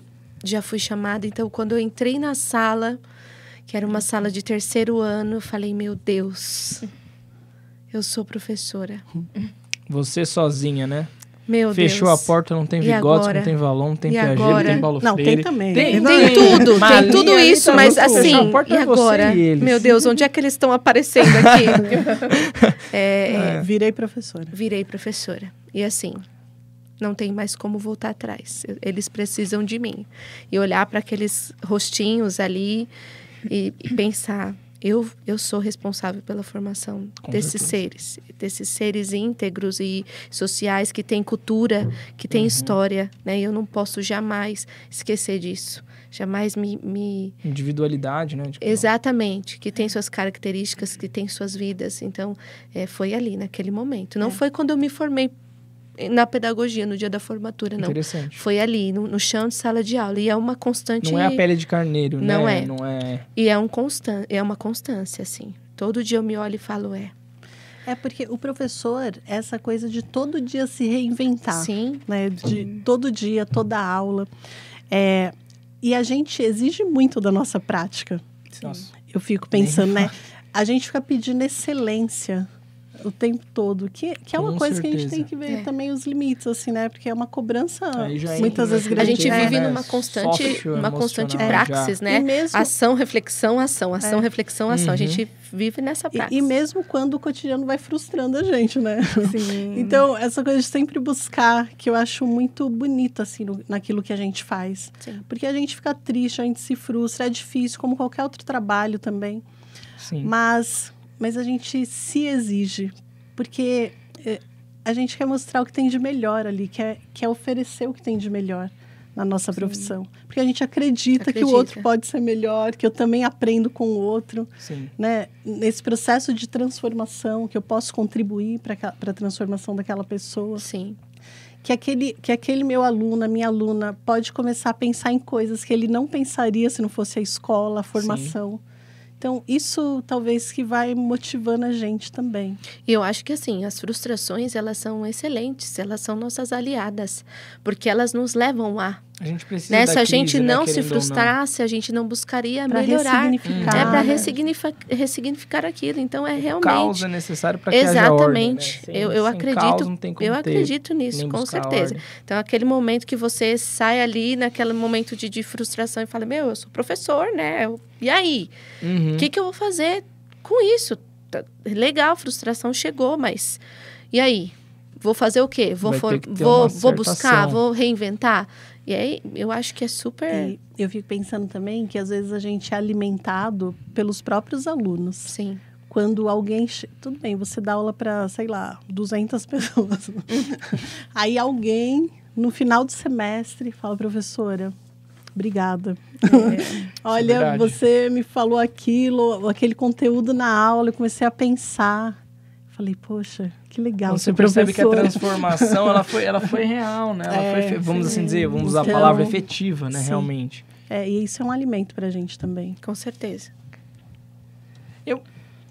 fui chamada. Então, quando eu entrei na sala, que era uma sala de terceiro ano, eu falei, meu Deus, eu sou professora. Você sozinha, né? Meu Fechou Deus. a porta, não tem E Vygotsky, agora? não tem Valon, não tem E Piaget, agora? não tem Paulo Não, Freire. tem também. Tem Tem tudo, Malinha tem tudo ali isso, tá mas junto, fechou a assim, porta, e é você agora? e eles. Meu Deus, onde é que eles estão aparecendo aqui? Virei professora. Virei professora. E assim, não tem mais como voltar atrás. Eles precisam de mim. E olhar para aqueles rostinhos ali e pensar, eu sou responsável pela formação Com desses seres íntegros e sociais que têm cultura, que têm história, né? E eu não posso jamais esquecer disso. Jamais me... Individualidade, né? Exatamente, que tem suas características, que tem suas vidas. Então, foi ali, naquele momento. Não foi quando eu me formei na pedagogia, no dia da formatura, não. Interessante. Foi ali, no chão de sala de aula. E é uma constante... Não é a pele de carneiro, Não né? é. Não é. E é uma constância, assim. Todo dia eu me olho e falo, É porque o professor, essa coisa de todo dia se reinventar. Sim. Né? De todo dia, toda aula. E a gente exige muito da nossa prática. Nossa. Eu fico pensando, né? A gente fica pedindo excelência o tempo todo, que é uma Com coisa que a gente certeza. tem que ver também os limites, assim, né? Porque é uma cobrança Aí já muitas entra vezes no grande. A gente Né? vive Né? numa constante, Social, uma constante emocional, praxis, já. né? E mesmo- Ação, reflexão, ação. Ação, reflexão, ação. A gente vive nessa praxis. E mesmo quando o cotidiano vai frustrando a gente, né? Sim. Então, essa coisa de sempre buscar, que eu acho muito bonito, assim, naquilo que a gente faz. Sim. Porque a gente fica triste, a gente se frustra, é difícil, como qualquer outro trabalho também. Sim. Mas a gente se exige, porque a gente quer mostrar o que tem de melhor ali, quer oferecer o que tem de melhor na nossa profissão. Porque a gente acredita que o outro pode ser melhor, que eu também aprendo com o outro. Sim. Né? Nesse processo de transformação, que eu posso contribuir para a transformação daquela pessoa. Sim. Que aquele meu aluno, a minha aluna, pode começar a pensar em coisas que ele não pensaria se não fosse a escola, a formação. Então, isso talvez que vai motivando a gente também. E eu acho que, assim, as frustrações, elas são excelentes. Elas são nossas aliadas. Porque elas nos levam a... A gente precisa Né? da Se a crise, gente né? não se Querendo ou não. frustrasse, a gente não buscaria Pra melhorar. ressignificar, É para né? ressignificar aquilo. Então, é realmente... Caos é necessário para que haja ordem, né? Exatamente. Sem- eu sem acredito, caos não tem como eu ter, acredito nisso, nem com buscar certeza. ordem. Então, aquele momento que você sai ali, naquele momento de frustração e fala, eu sou professor, né? E aí? Uhum. O que eu vou fazer com isso? Legal, frustração chegou, mas... E aí? Vou fazer o quê? Vou Vai ter que ter vou uma buscar? acertação. Vou reinventar? E aí, eu acho que é super... E eu fico pensando também que, às vezes, a gente é alimentado pelos próprios alunos. Sim. Quando alguém... Tudo bem, você dá aula para, sei lá, 200 pessoas. Aí alguém, no final do semestre, fala, professora, obrigada. Olha, verdade. você me falou aquele conteúdo na aula, eu comecei a pensar. Falei, poxa, que legal Você ser percebe que a professora. transformação ela foi real, né? Ela foi, vamos assim dizer, vamos usar a Então, palavra efetiva, né? sim. Realmente. E isso é um alimento pra gente também. Com certeza.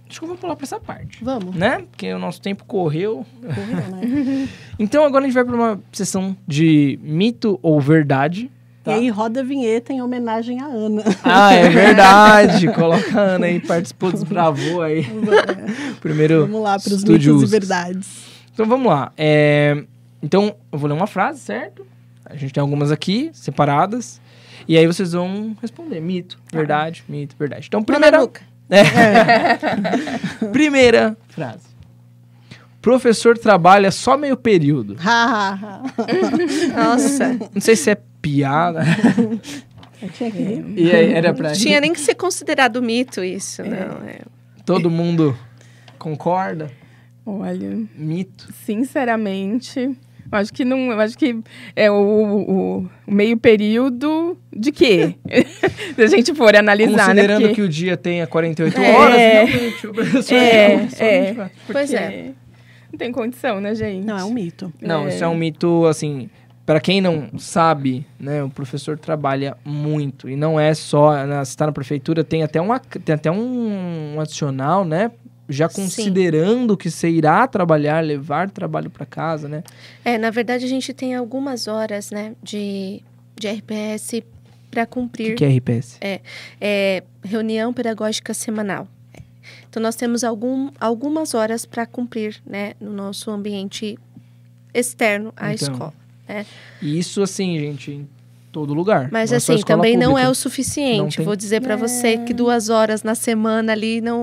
Acho que eu vou pular para essa parte, Vamos. né? Porque o nosso tempo correu. Correu, né? Então agora a gente vai para uma sessão de mito ou verdade. Tá? E aí roda a vinheta em homenagem à Ana. Ah, é verdade. Coloca a Ana aí, participou, desbravou aí. Primeiro Vamos lá para os estúdio mitos e USCS. verdades. Então vamos lá. Então eu vou ler uma frase, certo? A gente tem algumas aqui, separadas. E aí vocês vão responder. Mito, verdade, mito, verdade. Então, primeira... Mananuca. Primeira frase. Professor trabalha só meio período. Nossa. Não sei se é piada. Eu tinha que rir. E aí, era pra Tinha nem que ser considerado mito isso, não. Todo mundo concorda? Olha, Mito. sinceramente, eu acho que não. Eu acho que é o meio período de quê? Se a gente for analisar, Considerando né? Porque- que o dia tenha 48 É. horas, realmente, o professor só 24. Pois é. porque não tem condição, né, gente? Não, é um mito. Não, isso é um mito, assim... Para quem não sabe, né, o professor trabalha muito. E não é só... Se está na prefeitura, tem até um adicional, né? Já Sim. considerando que você irá trabalhar, levar trabalho para casa, né? Na verdade, a gente tem algumas horas, né, de RPS para O cumprir. que é RPS? Reunião pedagógica semanal. Então, nós temos algumas horas para cumprir, né, no nosso ambiente externo à Então. escola. Né? E isso, assim, gente, em todo lugar. Mas não é só assim, escola também não pública. é o suficiente. Não tem- Vou dizer para você que 2 horas na semana ali não é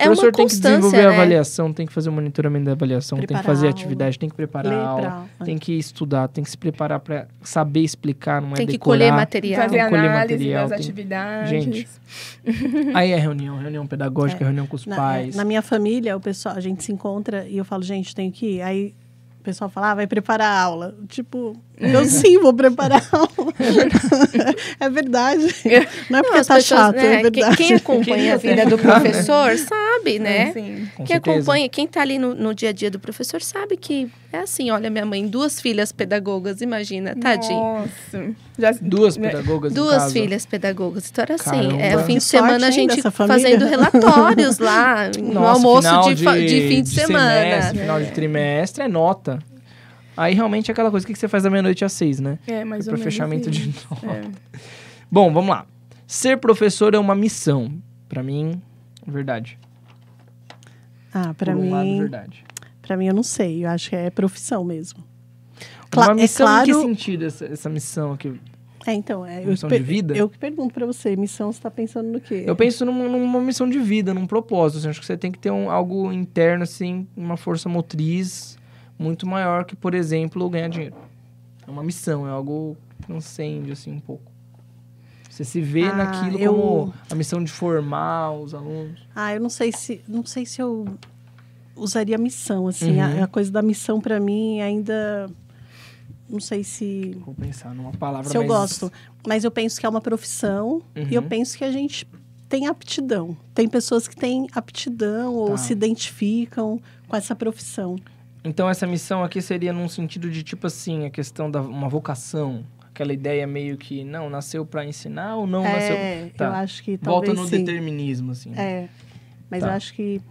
O uma professor tem que constância, desenvolver né? a avaliação, tem que fazer o monitoramento da avaliação, tem que Preparar fazer a atividade, tem que preparar Ler a aula, pra aula. tem que estudar, tem que se preparar para saber explicar, não Tem é que decorar. colher material. Fazer colher análise material, das tem- atividades. Gente, Aí é reunião pedagógica, reunião com os pais. Na minha família, o pessoal, a gente se encontra e eu falo, gente, tenho que ir. Aí o pessoal fala, vai preparar a aula. Tipo, eu sim vou preparar a aula. É verdade. Não é porque as tá pessoas, chato, né, é verdade. Quem acompanha a vida do professor sabe, né? Sim. Com Quem certeza. acompanha, quem tá ali no dia a dia do professor sabe que é assim, olha, minha mãe, 2 filhas pedagogas, imagina, tadinho. Nossa. Já, 2 pedagogas em 2 casa. filhas pedagogas. Então era assim, Caramba. o fim Que de semana sorte, a hein, gente dessa família. fazendo relatórios lá, no Nossa, almoço final de fim de semana. semestre, final de trimestre é nota. Aí realmente é aquela coisa, o que você faz da meia-noite às 6, né? É, mais Para ou menos fechamento de isso. nota. É. Bom, vamos lá. Ser professor é uma missão. Pra mim, verdade. Ah, pra Por um lado, mim, verdade. pra mim eu não sei. Eu acho que é profissão mesmo. Uma missão em que claro- sentido essa missão aqui? Então, Missão de vida? Eu que pergunto pra você, missão, você tá pensando no quê? Eu penso numa missão de vida, num propósito. Assim, acho que você tem que ter algo interno, assim, uma força motriz muito maior que, por exemplo, ganhar dinheiro. É uma missão, é algo que transcende, assim, um pouco. Você se vê naquilo como a missão de formar os alunos. Eu não sei se eu usaria missão, assim. Uhum. A coisa da missão pra mim ainda não sei se Vou pensar numa palavra eu mais... gosto, mas eu penso que é uma profissão e eu penso que a gente tem aptidão. Tem pessoas que têm aptidão ou Tá. se identificam com essa profissão. Então, essa missão aqui seria num sentido de, tipo assim, a questão da uma vocação. Aquela ideia meio que, não, nasceu pra ensinar ou não nasceu... Tá. Eu acho que Volta talvez no sim. determinismo, assim. Mas Tá. eu acho que...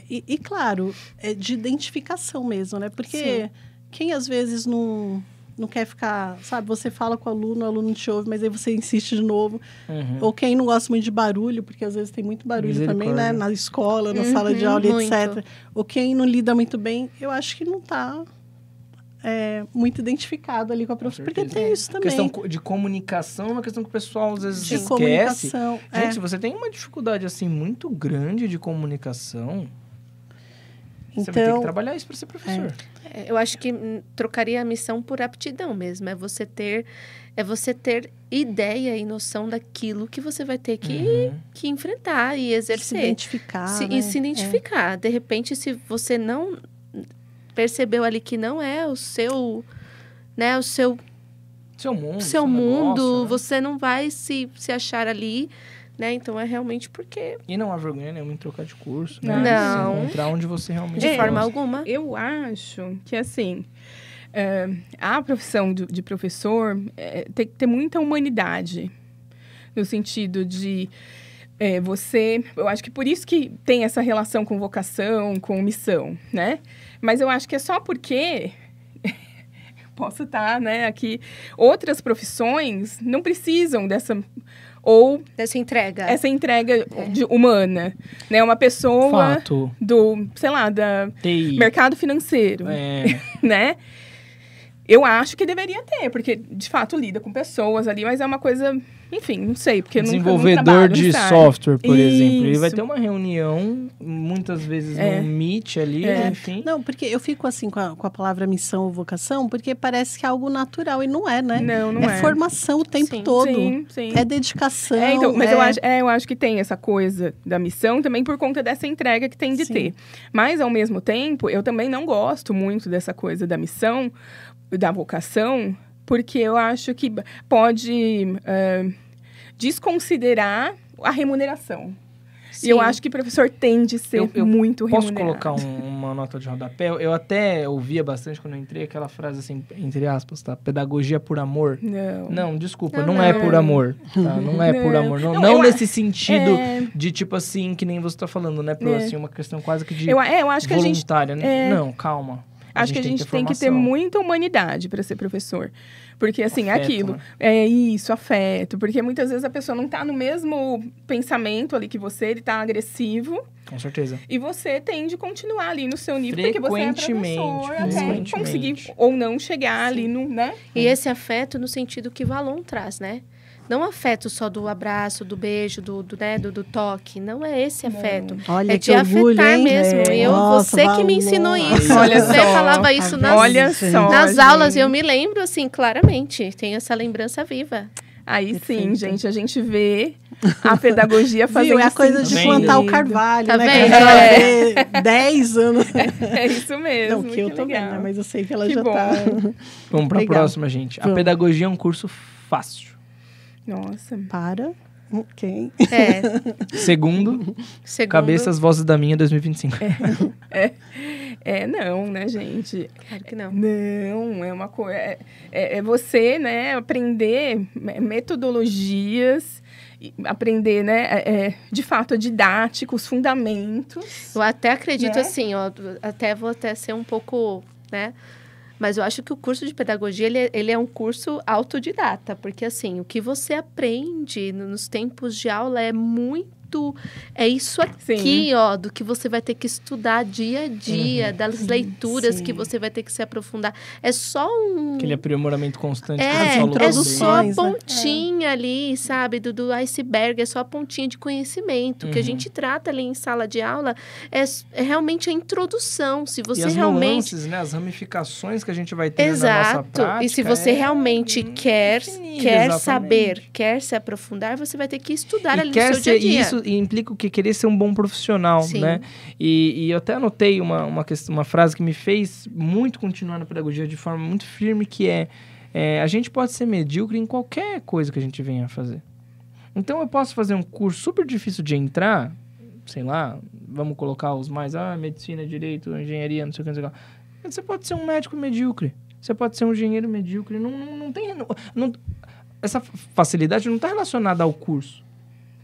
E claro, é de identificação mesmo, né? Porque quem às vezes não quer ficar... Sabe, você fala com o aluno te ouve, mas aí você insiste de novo. Uhum. Ou quem não gosta muito de barulho, porque às vezes tem muito barulho também, né? Misericórdia. Na escola, na sala de aula, muito. etc. Ou quem não lida muito bem, eu acho que não está muito identificado ali com a profissão. Porque certeza. tem isso também. Questão de comunicação é uma questão que o pessoal às vezes de esquece. comunicação. Gente, se você tem uma dificuldade assim muito grande de comunicação, você vai ter que Então, trabalhar isso para ser professor. Eu acho que trocaria a missão por aptidão mesmo. É você ter ideia e noção daquilo que você vai ter que enfrentar e se exercer. identificar, né? E se identificar. De repente, se você não percebeu ali que não é o seu, né, o seu Seu mundo, negócio, né? você não vai se achar ali, né? Então é realmente porque E não há vergonha nenhuma em trocar de curso, Não. né? Não. Se encontrar onde você realmente de forma gosta. alguma. Eu acho que, assim, a profissão de professor tem que ter muita humanidade. No sentido de você... Eu acho que por isso que tem essa relação com vocação, com missão, né? Mas eu acho que é só porque... Posso estar, né, aqui... Outras profissões não precisam dessa... Ou Dessa entrega. essa entrega humana, né? Uma pessoa Fato. do, sei lá, da TI. mercado financeiro, né? Eu acho que deveria ter, porque de fato lida com pessoas ali, mas é uma coisa, enfim, não sei, porque eu nunca Desenvolvedor trabalho de nessa área. software, por exemplo. Ele vai Isso. ter uma reunião, muitas vezes no Meet ali, enfim. Não, porque eu fico assim com a palavra missão ou vocação, porque parece que é algo natural e não é, né? Não é é. formação o tempo Sim. todo. Sim. É dedicação. Então, mas eu acho que tem essa coisa da missão também por conta dessa entrega que tem de Sim. ter. Mas, ao mesmo tempo, eu também não gosto muito dessa coisa da missão, da vocação, porque eu acho que pode desconsiderar a remuneração. E eu acho que professor tem de ser Eu muito Posso remunerado. colocar uma nota de rodapé? Eu até ouvia bastante quando eu entrei aquela frase assim, entre aspas, tá? Pedagogia por amor. Não, desculpa, não é por amor, tá? Não é por amor. Não nesse sentido de, tipo assim, que nem você tá falando, né? Assim, uma questão quase que de eu acho que a gente... voluntária. Não, calma. Acho que a gente tem que ter muita humanidade para ser professor. Porque, assim, afeto, aquilo. Né? É isso, afeto. Porque muitas vezes a pessoa não tá no mesmo pensamento ali que você, ele tá agressivo. Com certeza. E você tem de continuar ali no seu nível, porque você é professor, até conseguir ou não chegar ali no, né? E esse afeto no sentido que o Valon traz, né? Não afeto só do abraço, do beijo, do toque. Não é esse afeto. Olha, é de orgulho, afetar hein? mesmo. Nossa, você que me ensinou isso. Olha Você só. falava isso nas aulas. Eu me lembro, assim, claramente. Tenho essa lembrança viva. Aí sim, gente, a gente vê a pedagogia fazendo é a coisa de plantar o carvalho, tá né? Vendo? 10 anos. É isso mesmo. Não, que eu tô vendo, né? Mas eu sei que ela que já bom. tá... Vamos pra próxima, gente. A pedagogia é um curso fácil. Nossa. Para... Ok. Segundo, Cabeças, Vozes da Minha, 2025. Não, né, gente? Claro que não. Não, é uma coisa... É você, né, aprender metodologias, aprender, né, de fato, a didática, os fundamentos. Eu até acredito, né? assim, ó, vou até ser um pouco, né... Mas eu acho que o curso de pedagogia, ele é um curso autodidata. Porque, assim, o que você aprende nos tempos de aula é muito... É isso aqui, Sim. ó, do que você vai ter que estudar dia a dia, das leituras que você vai ter que se aprofundar. É só aquele aprimoramento constante. É só a pontinha ali, sabe, do iceberg. É só a pontinha de conhecimento. O que a gente trata ali em sala de aula é realmente a introdução. Se você e as realmente... nuances, né? As ramificações que a gente vai ter na nossa prática. Exato. E se você realmente quer saber, quer se aprofundar, você vai ter que estudar ali no seu dia a dia. Isso implica o que? Querer ser um bom profissional, Sim. né? E eu até anotei uma frase que me fez muito continuar na pedagogia de forma muito firme, que a gente pode ser medíocre em qualquer coisa que a gente venha a fazer. Então, eu posso fazer um curso super difícil de entrar, sei lá, vamos colocar os mais, medicina, direito, engenharia, não sei o que, não sei o que. Você pode ser um médico medíocre, você pode ser um engenheiro medíocre, essa facilidade não está relacionada ao curso.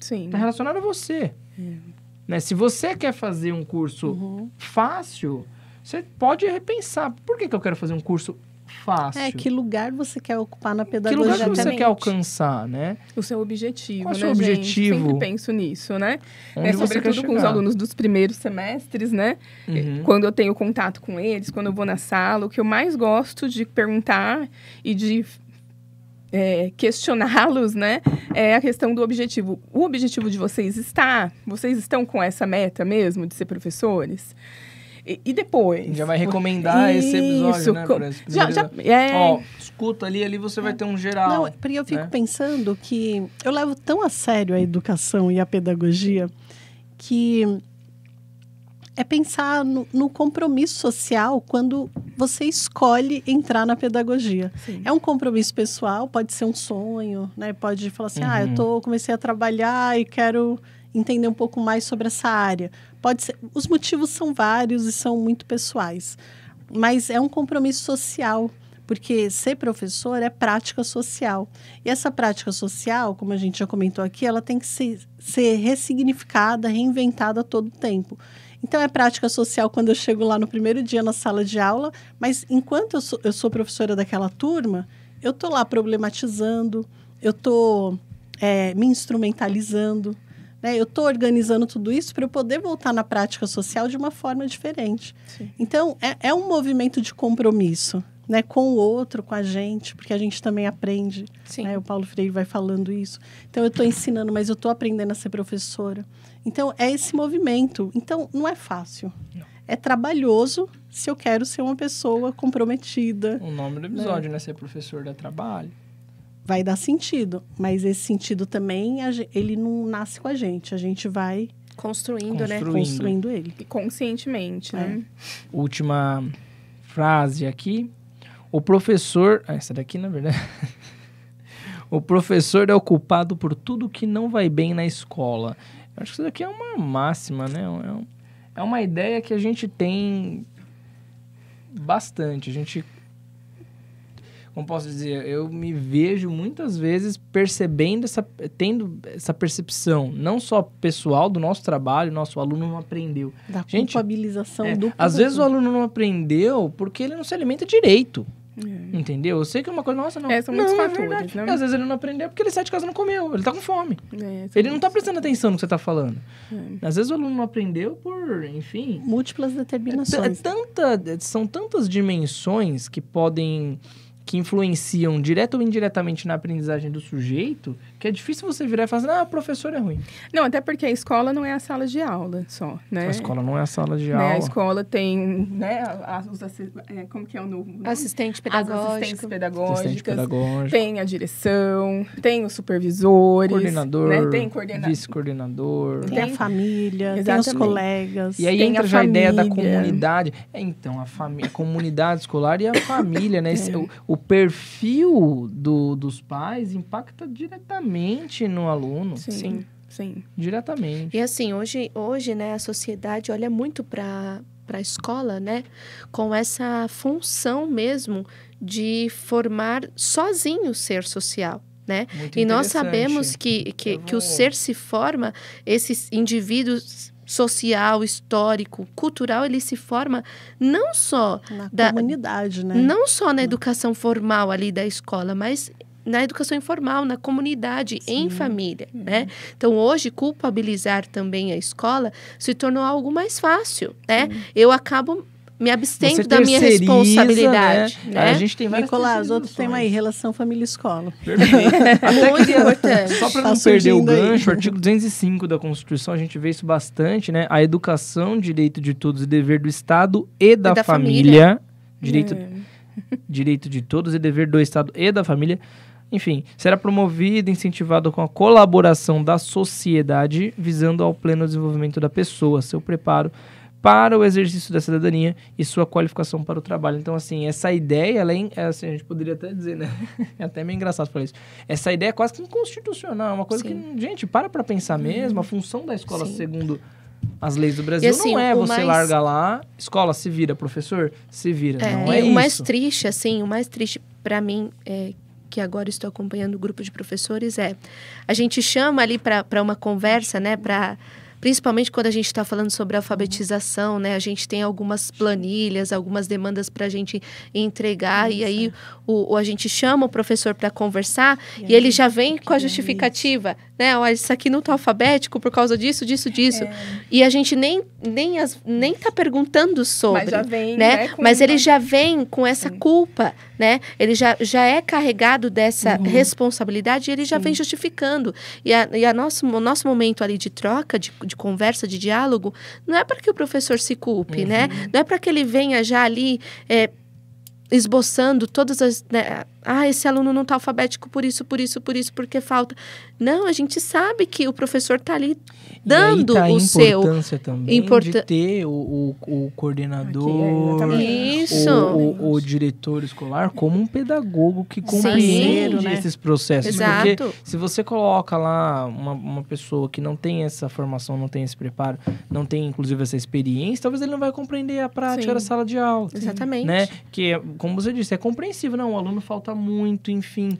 Sim. Está relacionado a você. Né? Se você quer fazer um curso fácil, você pode repensar. Por que eu quero fazer um curso fácil? Que lugar você quer ocupar na pedagogia? Que lugar que você quer alcançar, né? O seu objetivo, Qual né, o seu objetivo? Gente? Sempre penso nisso, né? Onde você sobretudo quer com os chegar? alunos dos primeiros semestres, né? Quando eu tenho contato com eles, quando eu vou na sala, o que eu mais gosto de perguntar e de questioná-los, né? É a questão do objetivo. O objetivo de vocês estão com essa meta mesmo de ser professores? E depois? Já vai recomendar esse episódio, né? Escuta ali você vai ter um geral. Não, porque eu fico pensando que eu levo tão a sério a educação e a pedagogia que é pensar no compromisso social quando você escolhe entrar na pedagogia. Sim. É um compromisso pessoal, pode ser um sonho, né? Pode falar assim, comecei a trabalhar e quero entender um pouco mais sobre essa área. Pode ser, os motivos são vários e são muito pessoais, mas é um compromisso social, porque ser professor é prática social. E essa prática social, como a gente já comentou aqui, ela tem que ser ressignificada, reinventada a todo tempo. Então, é prática social quando eu chego lá no primeiro dia na sala de aula, mas enquanto eu sou professora daquela turma, eu estou lá problematizando, eu estou me instrumentalizando, né? Eu estou organizando tudo isso para eu poder voltar na prática social de uma forma diferente. Sim. Então, é um movimento de compromisso, né? Com o outro, com a gente, porque a gente também aprende. Sim. Né? O Paulo Freire vai falando isso. Então, eu estou ensinando, mas eu estou aprendendo a ser professora. Então, é esse movimento. Então, não é fácil. Não. É trabalhoso se eu quero ser uma pessoa comprometida. O nome do episódio, né? Ser professor dá trabalho. Vai dar sentido, mas esse sentido também, ele não nasce com a gente vai construindo, né? Construindo ele. E conscientemente, né? Última frase aqui. O professor... essa daqui, na verdade... O professor é o culpado por tudo que não vai bem na escola. Eu acho que isso daqui é uma máxima, né? É uma ideia que a gente tem bastante. como posso dizer, eu me vejo muitas vezes tendo essa percepção, não só pessoal do nosso trabalho, nosso aluno não aprendeu. Da culpabilização do às vezes o aluno não aprendeu porque ele não se alimenta direito. Entendeu? Eu sei que é uma coisa, nossa, não. São muitos fatores, né? Às vezes ele não aprendeu porque ele sai de casa e não comeu, ele tá com fome. Ele não tá prestando atenção no que você tá falando. Às vezes o aluno não aprendeu por, enfim... múltiplas determinações. São tantas dimensões que influenciam direto ou indiretamente na aprendizagem do sujeito, que é difícil você virar e falar assim, o professor é ruim. Não, até porque a escola não é a sala de aula só, né? A escola não é a sala de aula. aula. A escola tem, né, como que é o novo? Assistente pedagógico. As assistentes pedagógicas. Tem a direção, tem os supervisores. Coordenador, né? Tem coordenador. Vice-coordenador. Tem a família, Exatamente. tem os colegas. E aí tem entra a já a ideia da família. comunidade. Então, a comunidade escolar e a família, né? O perfil dos pais impacta diretamente no aluno. Sim. Diretamente. E assim, hoje, né, a sociedade olha muito para a escola, né, com essa função mesmo de formar sozinho o ser social. Né? Muito e nós interessante. sabemos que o ser se forma, esses indivíduos social, histórico, cultural, ele se forma não só na comunidade, né? Não só na educação formal ali da escola, mas na educação informal, na comunidade, em família, né? Então, hoje, culpabilizar também a escola se tornou algo mais fácil, né? Eu acabo me abstendo da minha responsabilidade. Né? A gente tem várias Nicolás, outros tem aí, relação família-escola. Muito importante. Só para não perder o gancho, o artigo 205 da Constituição, a gente vê isso bastante, né? A educação, direito de todos e dever do Estado e da família. Direito de todos e dever do Estado e da família. Enfim, será promovido e incentivado com a colaboração da sociedade, visando ao pleno desenvolvimento da pessoa, seu preparo para o exercício da cidadania e sua qualificação para o trabalho. Então, assim, essa ideia, assim, a gente poderia até dizer, né? É até meio engraçado falar isso. Essa ideia é quase que inconstitucional, uma coisa que, gente, para pensar mesmo. A função da escola, segundo as leis do Brasil, assim, não é você larga lá, escola, se vira, professor, se vira. Não é o isso. Mais triste, assim, o mais triste para mim que agora estou acompanhando o grupo de professores a gente chama ali para uma conversa, né, principalmente quando a gente está falando sobre alfabetização, né? A gente tem algumas planilhas, algumas demandas para a gente entregar. E aí a gente chama o professor para conversar e ele já vem com a justificativa, né? Olha, isso aqui não está alfabético por causa disso. E a gente nem está perguntando sobre. Mas já vem, né? Mas ele já vem com essa culpa, né? Ele já é carregado dessa responsabilidade e ele já vem justificando. O nosso momento ali de troca, de conversa, de diálogo, não é para que o professor se culpe, né? Não é para que ele venha já ali esboçando todas as... Né? Esse aluno não está alfabético por isso, porque falta... Não, a gente sabe que o professor está ali dando e aí tá o seu... a importância também de ter o coordenador, o diretor escolar como um pedagogo que compreende esses processos. Exato. Porque se você coloca lá uma pessoa que não tem essa formação, não tem esse preparo, não tem, inclusive, essa experiência, talvez ele não vai compreender a prática da sala de aula. Exatamente. Né? Que, como você disse, é compreensível. Não, o aluno falta muito, enfim,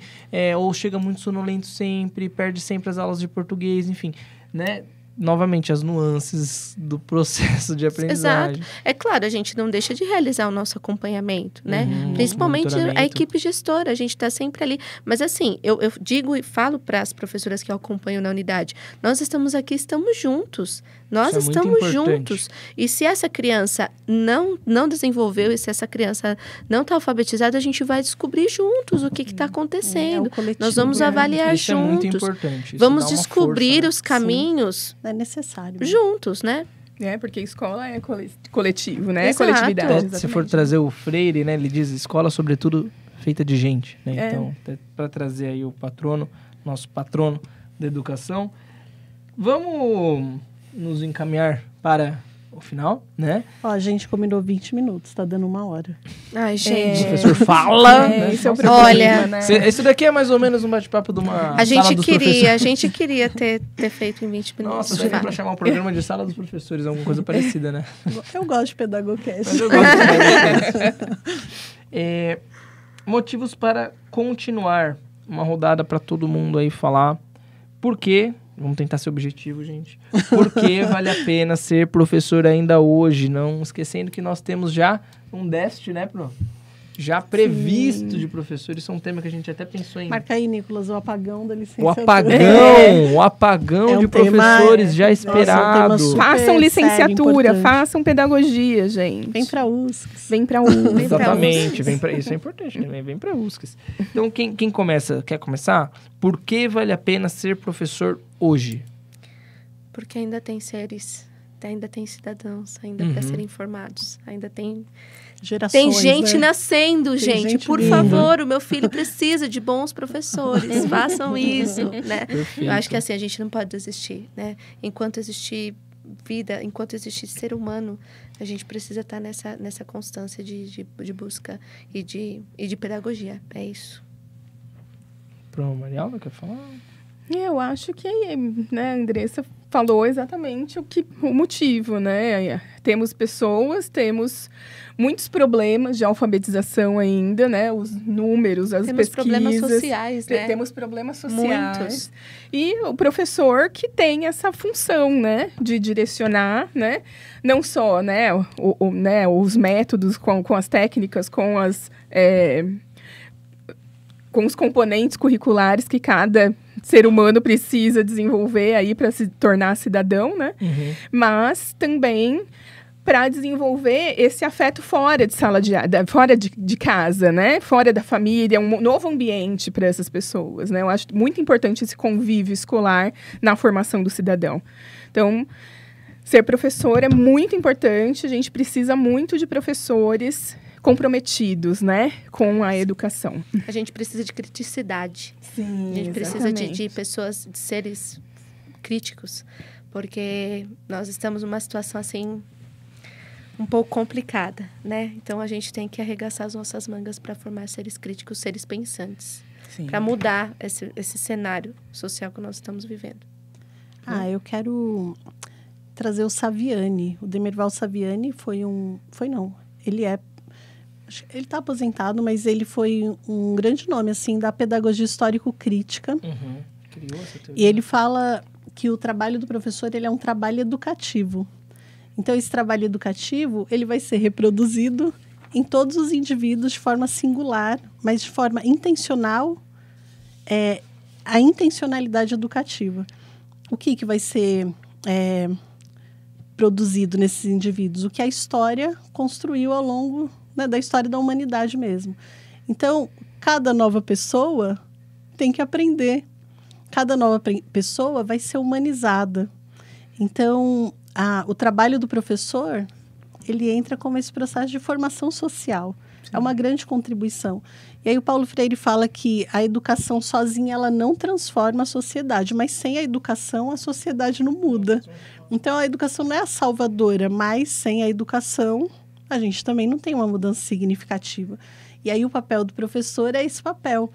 ou chega muito sonolento sempre, perde sempre as aulas de português, enfim, né? Novamente, as nuances do processo de aprendizagem. Exato. É claro, a gente não deixa de realizar o nosso acompanhamento, né? Principalmente a equipe gestora, a gente está sempre ali. Mas assim, eu digo e falo para as professoras que eu acompanho na unidade, nós estamos aqui, estamos juntos. Nós estamos juntos. E se essa criança não desenvolveu, e se essa criança não está alfabetizada, a gente vai descobrir juntos o que está acontecendo. Nós vamos avaliar isso juntos. É muito importante. Isso vamos descobrir força, os caminhos. É necessário. Juntos, né? Porque escola é coletivo, né? Exato. Coletividade. Se for trazer o Freire, né? Ele diz escola, sobretudo, feita de gente. Né? Então, para trazer aí o patrono, nosso patrono da educação, vamos nos encaminhar para o final, né? Ó, a gente combinou 20 minutos, tá dando 1 hora. Ai, gente. O professor fala. Né? Esse é o problema, olha, né? Isso daqui é mais ou menos um bate-papo de uma a sala dos professores. A gente queria ter feito em 20 minutos. Nossa, seria para chamar o programa de sala dos professores, alguma coisa parecida, né? Eu gosto de Pedagogcast. Mas eu gosto de Pedagogcast. motivos para continuar. Uma rodada para todo mundo aí falar. Por quê? Vamos tentar ser objetivo, gente. Por que vale a pena ser professor ainda hoje? Não esquecendo que nós temos já um déficit, né, Pro? Já previsto de professores. Isso é um tema que a gente até pensou em... Marca aí, Nicolas, o apagão da licenciatura. O apagão de professores já esperado. Façam licenciatura, façam pedagogia, gente. Vem pra USCS. Vem pra USCS. Exatamente, isso é importante, né? Vem pra USCS. Então, quem começa? Quer começar? Por que vale a pena ser professor hoje? Porque ainda tem seres, ainda tem cidadãos, ainda para serem formados, ainda tem... Gerações, tem gente né? nascendo, Tem gente. Por linda. favor, o meu filho precisa de bons professores. Façam isso, né? Perfeito. Eu acho que assim, a gente não pode desistir, né? Enquanto existir vida, enquanto existir ser humano, a gente precisa estar nessa constância de busca e de pedagogia. É isso. Pro Marialda, quer falar? Eu acho que, né, a Andressa falou exatamente o motivo, né? Temos temos muitos problemas de alfabetização ainda, né? Os números, as temos pesquisas. Problemas sociais, né? Temos problemas sociais. Muitos. E o professor que tem essa função, né? De direcionar, né? Não só, né? Os métodos com as técnicas, com os componentes curriculares que cada ser humano precisa desenvolver aí para se tornar cidadão, né? Mas também para desenvolver esse afeto fora de sala fora de casa, né? Fora da família, um novo ambiente para essas pessoas, né? Eu acho muito importante esse convívio escolar na formação do cidadão. Então, ser professor é muito importante, a gente precisa muito de professores comprometidos, né, com a educação. A gente precisa de criticidade. Sim, a gente precisa de pessoas, de seres críticos, porque nós estamos numa situação, assim, um pouco complicada, né? Então, a gente tem que arregaçar as nossas mangas para formar seres críticos, seres pensantes, para mudar esse cenário social que nós estamos vivendo. Eu quero trazer o Saviani. O Demerval Saviani ele está aposentado, mas ele foi um grande nome, assim, da pedagogia histórico-crítica. Criou essa teoria. E ele fala que o trabalho do professor, ele é um trabalho educativo. Então, esse trabalho educativo, ele vai ser reproduzido em todos os indivíduos de forma singular, mas de forma intencional, a intencionalidade educativa. O que vai ser produzido nesses indivíduos? O que a história construiu ao longo da história da humanidade mesmo. Então, cada nova pessoa tem que aprender. Cada nova pessoa vai ser humanizada. Então, o trabalho do professor, ele entra como esse processo de formação social. Sim. É uma grande contribuição. E aí o Paulo Freire fala que a educação sozinha, ela não transforma a sociedade, mas sem a educação, a sociedade não muda. Então, a educação não é a salvadora, mas sem a educação, a gente também não tem uma mudança significativa. E aí o papel do professor é esse papel.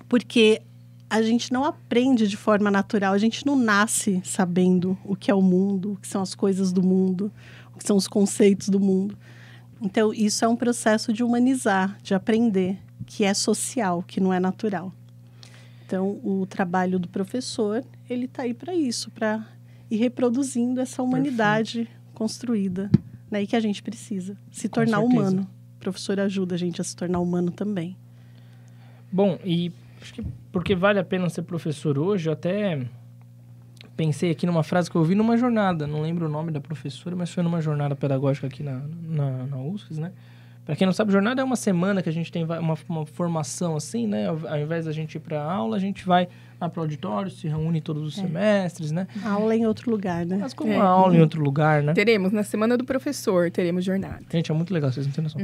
Porque a gente não aprende de forma natural, a gente não nasce sabendo o que é o mundo, o que são as coisas do mundo, o que são os conceitos do mundo. Então, isso é um processo de humanizar, de aprender, que é social, que não é natural. Então, o trabalho do professor, ele está aí para isso, para ir reproduzindo essa humanidade construída, né, e que a gente precisa se tornar humano. O professor ajuda a gente a se tornar humano também. Bom, e acho que porque vale a pena ser professor hoje, eu até pensei aqui numa frase que eu ouvi numa jornada, não lembro o nome da professora, mas foi numa jornada pedagógica aqui na USCS, né? Para quem não sabe, jornada é uma semana que a gente tem uma formação assim, né? Ao invés da gente ir para aula, a gente vai lá para o auditório, se reúne todos os semestres, né? A aula é em outro lugar, né? Mas como uma aula em outro lugar, né? Teremos, na Semana do Professor, teremos jornada. Gente, é muito legal, vocês não têm noção.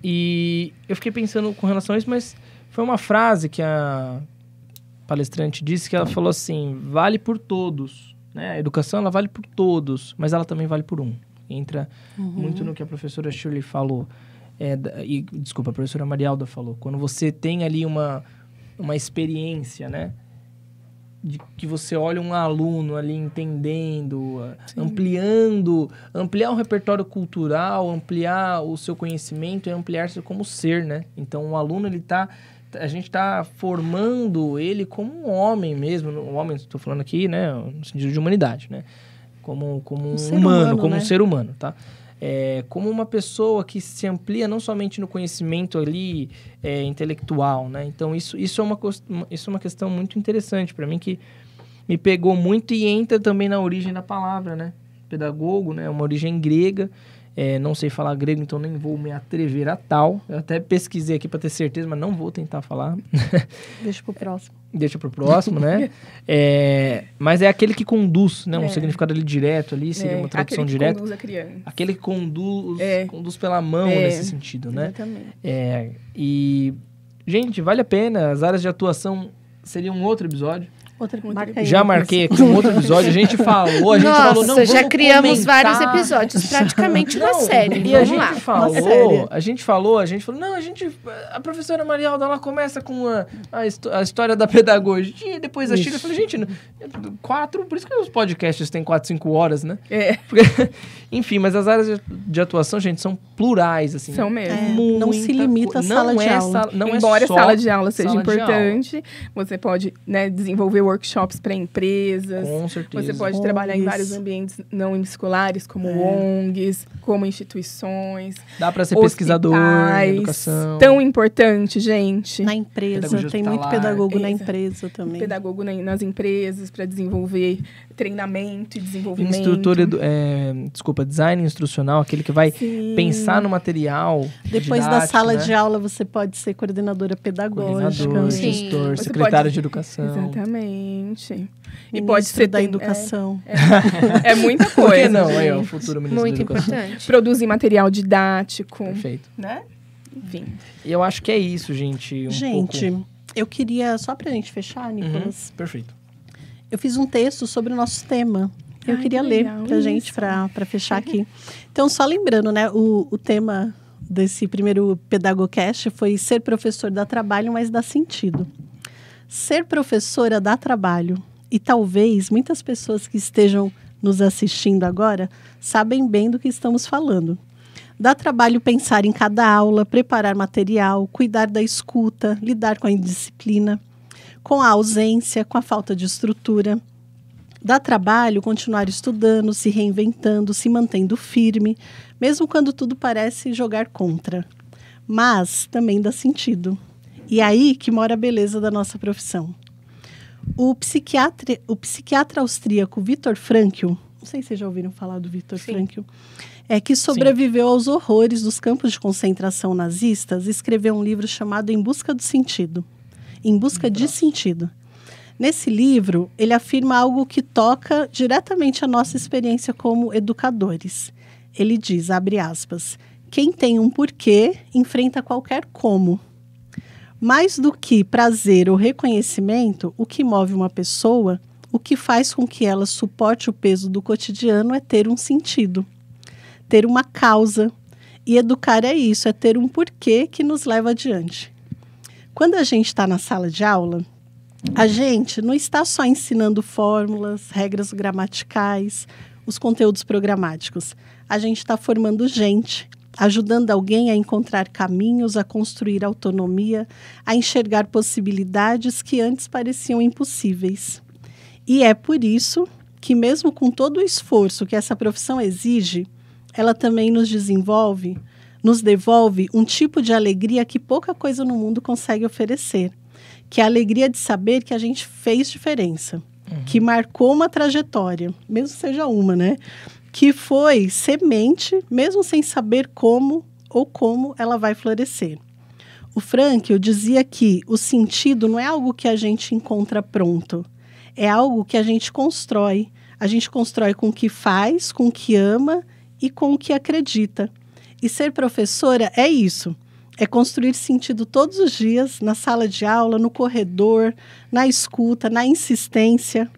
E eu fiquei pensando com relação a isso, mas foi uma frase que a palestrante disse, que ela falou assim, vale por todos, né? A educação, ela vale por todos, mas ela também vale por um. Entra muito no que a professora Shirley falou. Desculpa, a professora Marialda falou. Quando você tem ali uma experiência, né? de que você olha um aluno ali entendendo, ampliar o repertório cultural, ampliar o seu conhecimento e ampliar-se como ser, né? Então, o aluno, a gente está formando ele como um homem mesmo, um homem, estou falando aqui, né, no sentido de humanidade, né? Como um humano, como um ser humano, tá? Como uma pessoa que se amplia não somente no conhecimento ali intelectual, né? Então, isso é uma questão muito interessante para mim, que me pegou muito e entra também na origem da palavra, né? Pedagogo, né? É uma origem grega. Não sei falar grego, então nem vou me atrever a tal. Eu até pesquisei aqui para ter certeza, mas não vou tentar falar. Deixa pro próximo. Deixa pro próximo, né? Mas é aquele que conduz, né? Um significado ali direto, ali seria uma tradução direta. Conduz a criança. Aquele que conduz pela mão nesse sentido, né? Exatamente. E, gente, vale a pena. As áreas de atuação seria um outro episódio. Já marquei aqui um outro episódio. A gente falou, Nossa, não, já criamos comentar. vários episódios, praticamente uma série. E a gente falou, não, a professora Marialda, ela começa com a história da pedagogia, e depois a Sheila, eu falei, gente, 4, por isso que os podcasts têm 4, 5 horas, né? Porque, enfim, mas as áreas de atuação, gente, são plurais, assim. São mesmo. Não se limita à sala de aula. Embora a sala de aula seja importante, você pode, né, desenvolver workshops para empresas. Com certeza. Você pode trabalhar em vários ambientes não escolares, como ONGs, como instituições. Dá para ser pesquisador na educação. Tão importante, gente. Na empresa, tem muito pedagogo na empresa também. Pedagogo nas empresas para desenvolver treinamento e desenvolvimento. Design instrucional, aquele que vai pensar no material. Depois da sala de aula, você pode ser coordenadora pedagógica. Gestor, secretário de educação. Exatamente. E pode ser da educação. É muita coisa. Por que não? Aí, o futuro ministro Muito da educação. importante. Produzir material didático. Perfeito. Né? Enfim. E eu acho que é isso, gente. Eu queria, só pra gente fechar, Nicolas. Perfeito. Eu fiz um texto sobre o nosso tema. Eu queria ler pra gente, pra fechar aqui. Então, só lembrando, né? O tema desse primeiro PedagoCast foi ser professor dá trabalho, mas dá sentido. Ser professora dá trabalho. E talvez muitas pessoas que estejam nos assistindo agora sabem bem do que estamos falando. Dá trabalho pensar em cada aula, preparar material, cuidar da escuta, lidar com a indisciplina, com a ausência, com a falta de estrutura. Dá trabalho continuar estudando, se reinventando, se mantendo firme, mesmo quando tudo parece jogar contra. Mas também dá sentido. E é aí que mora a beleza da nossa profissão. O psiquiatra austríaco Viktor Frankl, não sei se vocês já ouviram falar do Viktor Frankl, que sobreviveu aos horrores dos campos de concentração nazistas, escreveu um livro chamado Em Busca do Sentido. Em Busca de Sentido. Nesse livro, ele afirma algo que toca diretamente a nossa experiência como educadores. Ele diz, abre aspas, quem tem um porquê enfrenta qualquer como. Mais do que prazer ou reconhecimento, o que move uma pessoa, o que faz com que ela suporte o peso do cotidiano é ter um sentido, ter uma causa. E educar é isso, é ter um porquê que nos leva adiante. Quando a gente está na sala de aula, a gente não está só ensinando fórmulas, regras gramaticais, os conteúdos programáticos. A gente está formando gente, ajudando alguém a encontrar caminhos, a construir autonomia, a enxergar possibilidades que antes pareciam impossíveis. E é por isso que, mesmo com todo o esforço que essa profissão exige, ela também nos devolve um tipo de alegria que pouca coisa no mundo consegue oferecer, que é a alegria de saber que a gente fez diferença, que marcou uma trajetória, mesmo que seja uma, né? Que foi semente, mesmo sem saber como ou como ela vai florescer. O Frankl dizia que o sentido não é algo que a gente encontra pronto, é algo que a gente constrói. A gente constrói com o que faz, com o que ama e com o que acredita. E ser professora é isso, é construir sentido todos os dias, na sala de aula, no corredor, na escuta, na insistência.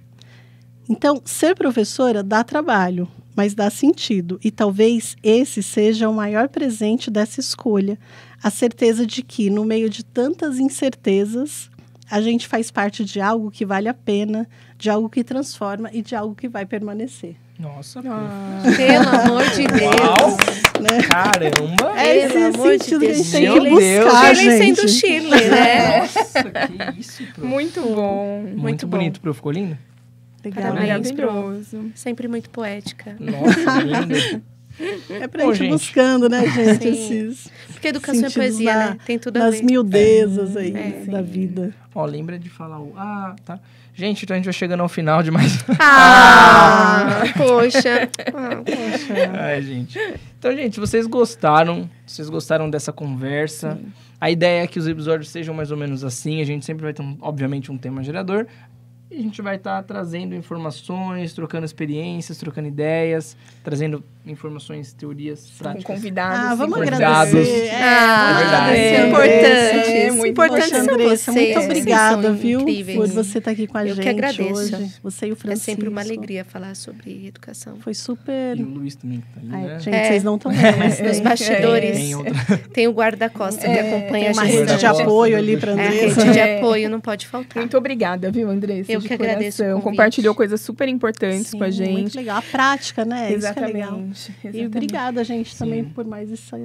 Então, ser professora dá trabalho, mas dá sentido. E talvez esse seja o maior presente dessa escolha, a certeza de que, no meio de tantas incertezas, a gente faz parte de algo que vale a pena, de algo que transforma e de algo que vai permanecer. Nossa, Pelo amor de Deus. Né? caramba! É Pelo esse amor de sentido que a gente Deus. tem Meu que buscar, Shirley sendo gente. Shirley, né? Nossa, que isso, prof. Muito bom. Muito bom. bonito, prof. Ficou lindo? Legal. Parabéns. Maravilhoso. Sempre muito poética. Nossa, lindo. É pra Bom, gente gente. buscando, né, gente? Sim. Esses Porque educação é sentidos poesia, na- né? Tem tudo a nas ver. miudezas aí É. da vida. Ó, lembra de falar o... Ah, tá. Gente, então a gente vai chegando ao final de mais... Ah, poxa. Ah, poxa. Ai, gente. Então, gente, se vocês gostaram dessa conversa, a ideia é que os episódios sejam mais ou menos assim, a gente sempre vai ter, obviamente, um tema gerador, e a gente vai estar trazendo informações, trocando experiências, trocando ideias, trazendo informações, teorias, Com práticas. convidados. Vamos convidados. agradecer. Ah, verdade. é importante. É, muito Importante Poxa, são Andressa, vocês. muito obrigada, são viu, incríveis. por você estar aqui com a Eu que gente agradeço. hoje. Você e o É Francisco. sempre uma alegria falar sobre educação. Foi super... E o Luiz também, que tá ali, Ai, né? gente, É. vocês não estão vendo, mas Nos tem, bastidores. Tem outra... Tem o guarda-costas que acompanha tem a uma gestão. rede de Guarda-costas, apoio ali para É, a Andressa. rede de apoio não pode faltar. Muito obrigada, viu, Andressa? Eu de que agradeço o coração. convite. Compartilhou coisas super importantes Sim, com a muito gente. legal. A prática, né? Isso que é legal. Exatamente. E obrigada, gente, também por mais essa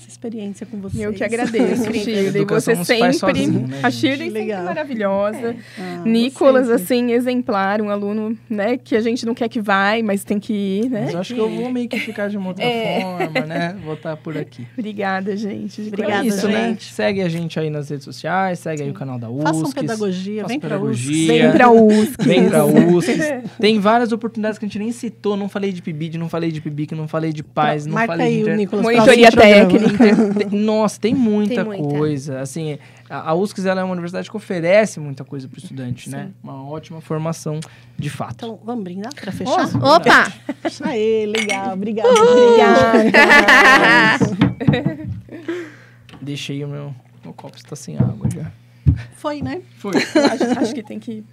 experiência com vocês. Eu que agradeço, Incrível. Shirley. Educação Você não se faz sempre... sozinho, né, a gente? Shirley sempre Legal. maravilhosa. Ah, Nicolas, vocês, assim, exemplar. Um aluno, né? Que a gente não quer que vai, mas tem que ir, né? Mas eu acho que eu vou meio que ficar de uma outra forma, né? Vou estar por aqui. Obrigada, gente. de Obrigada, É isso, né? gente. Segue a gente aí nas redes sociais, segue aí o canal da USC. Façam pedagogia, façam vem pra pedagogia. USC. Vem pra USC. Vem pra USC. Tem várias oportunidades que a gente nem citou. Não falei de PIBID, não falei de PIBIC, não falei de paz, não Marca falei aí de... o Nicolas. Monitoria próximo programa. técnica. Nossa, tem muita Tem muita. coisa. Assim, a USC ela é uma universidade que oferece muita coisa pro estudante, né? Uma ótima formação, de fato. Então, vamos brindar para fechar? Opa! Aê, legal. Obrigada. Deixei o meu copo está sem água já. Foi, né? Foi. Acho que tem que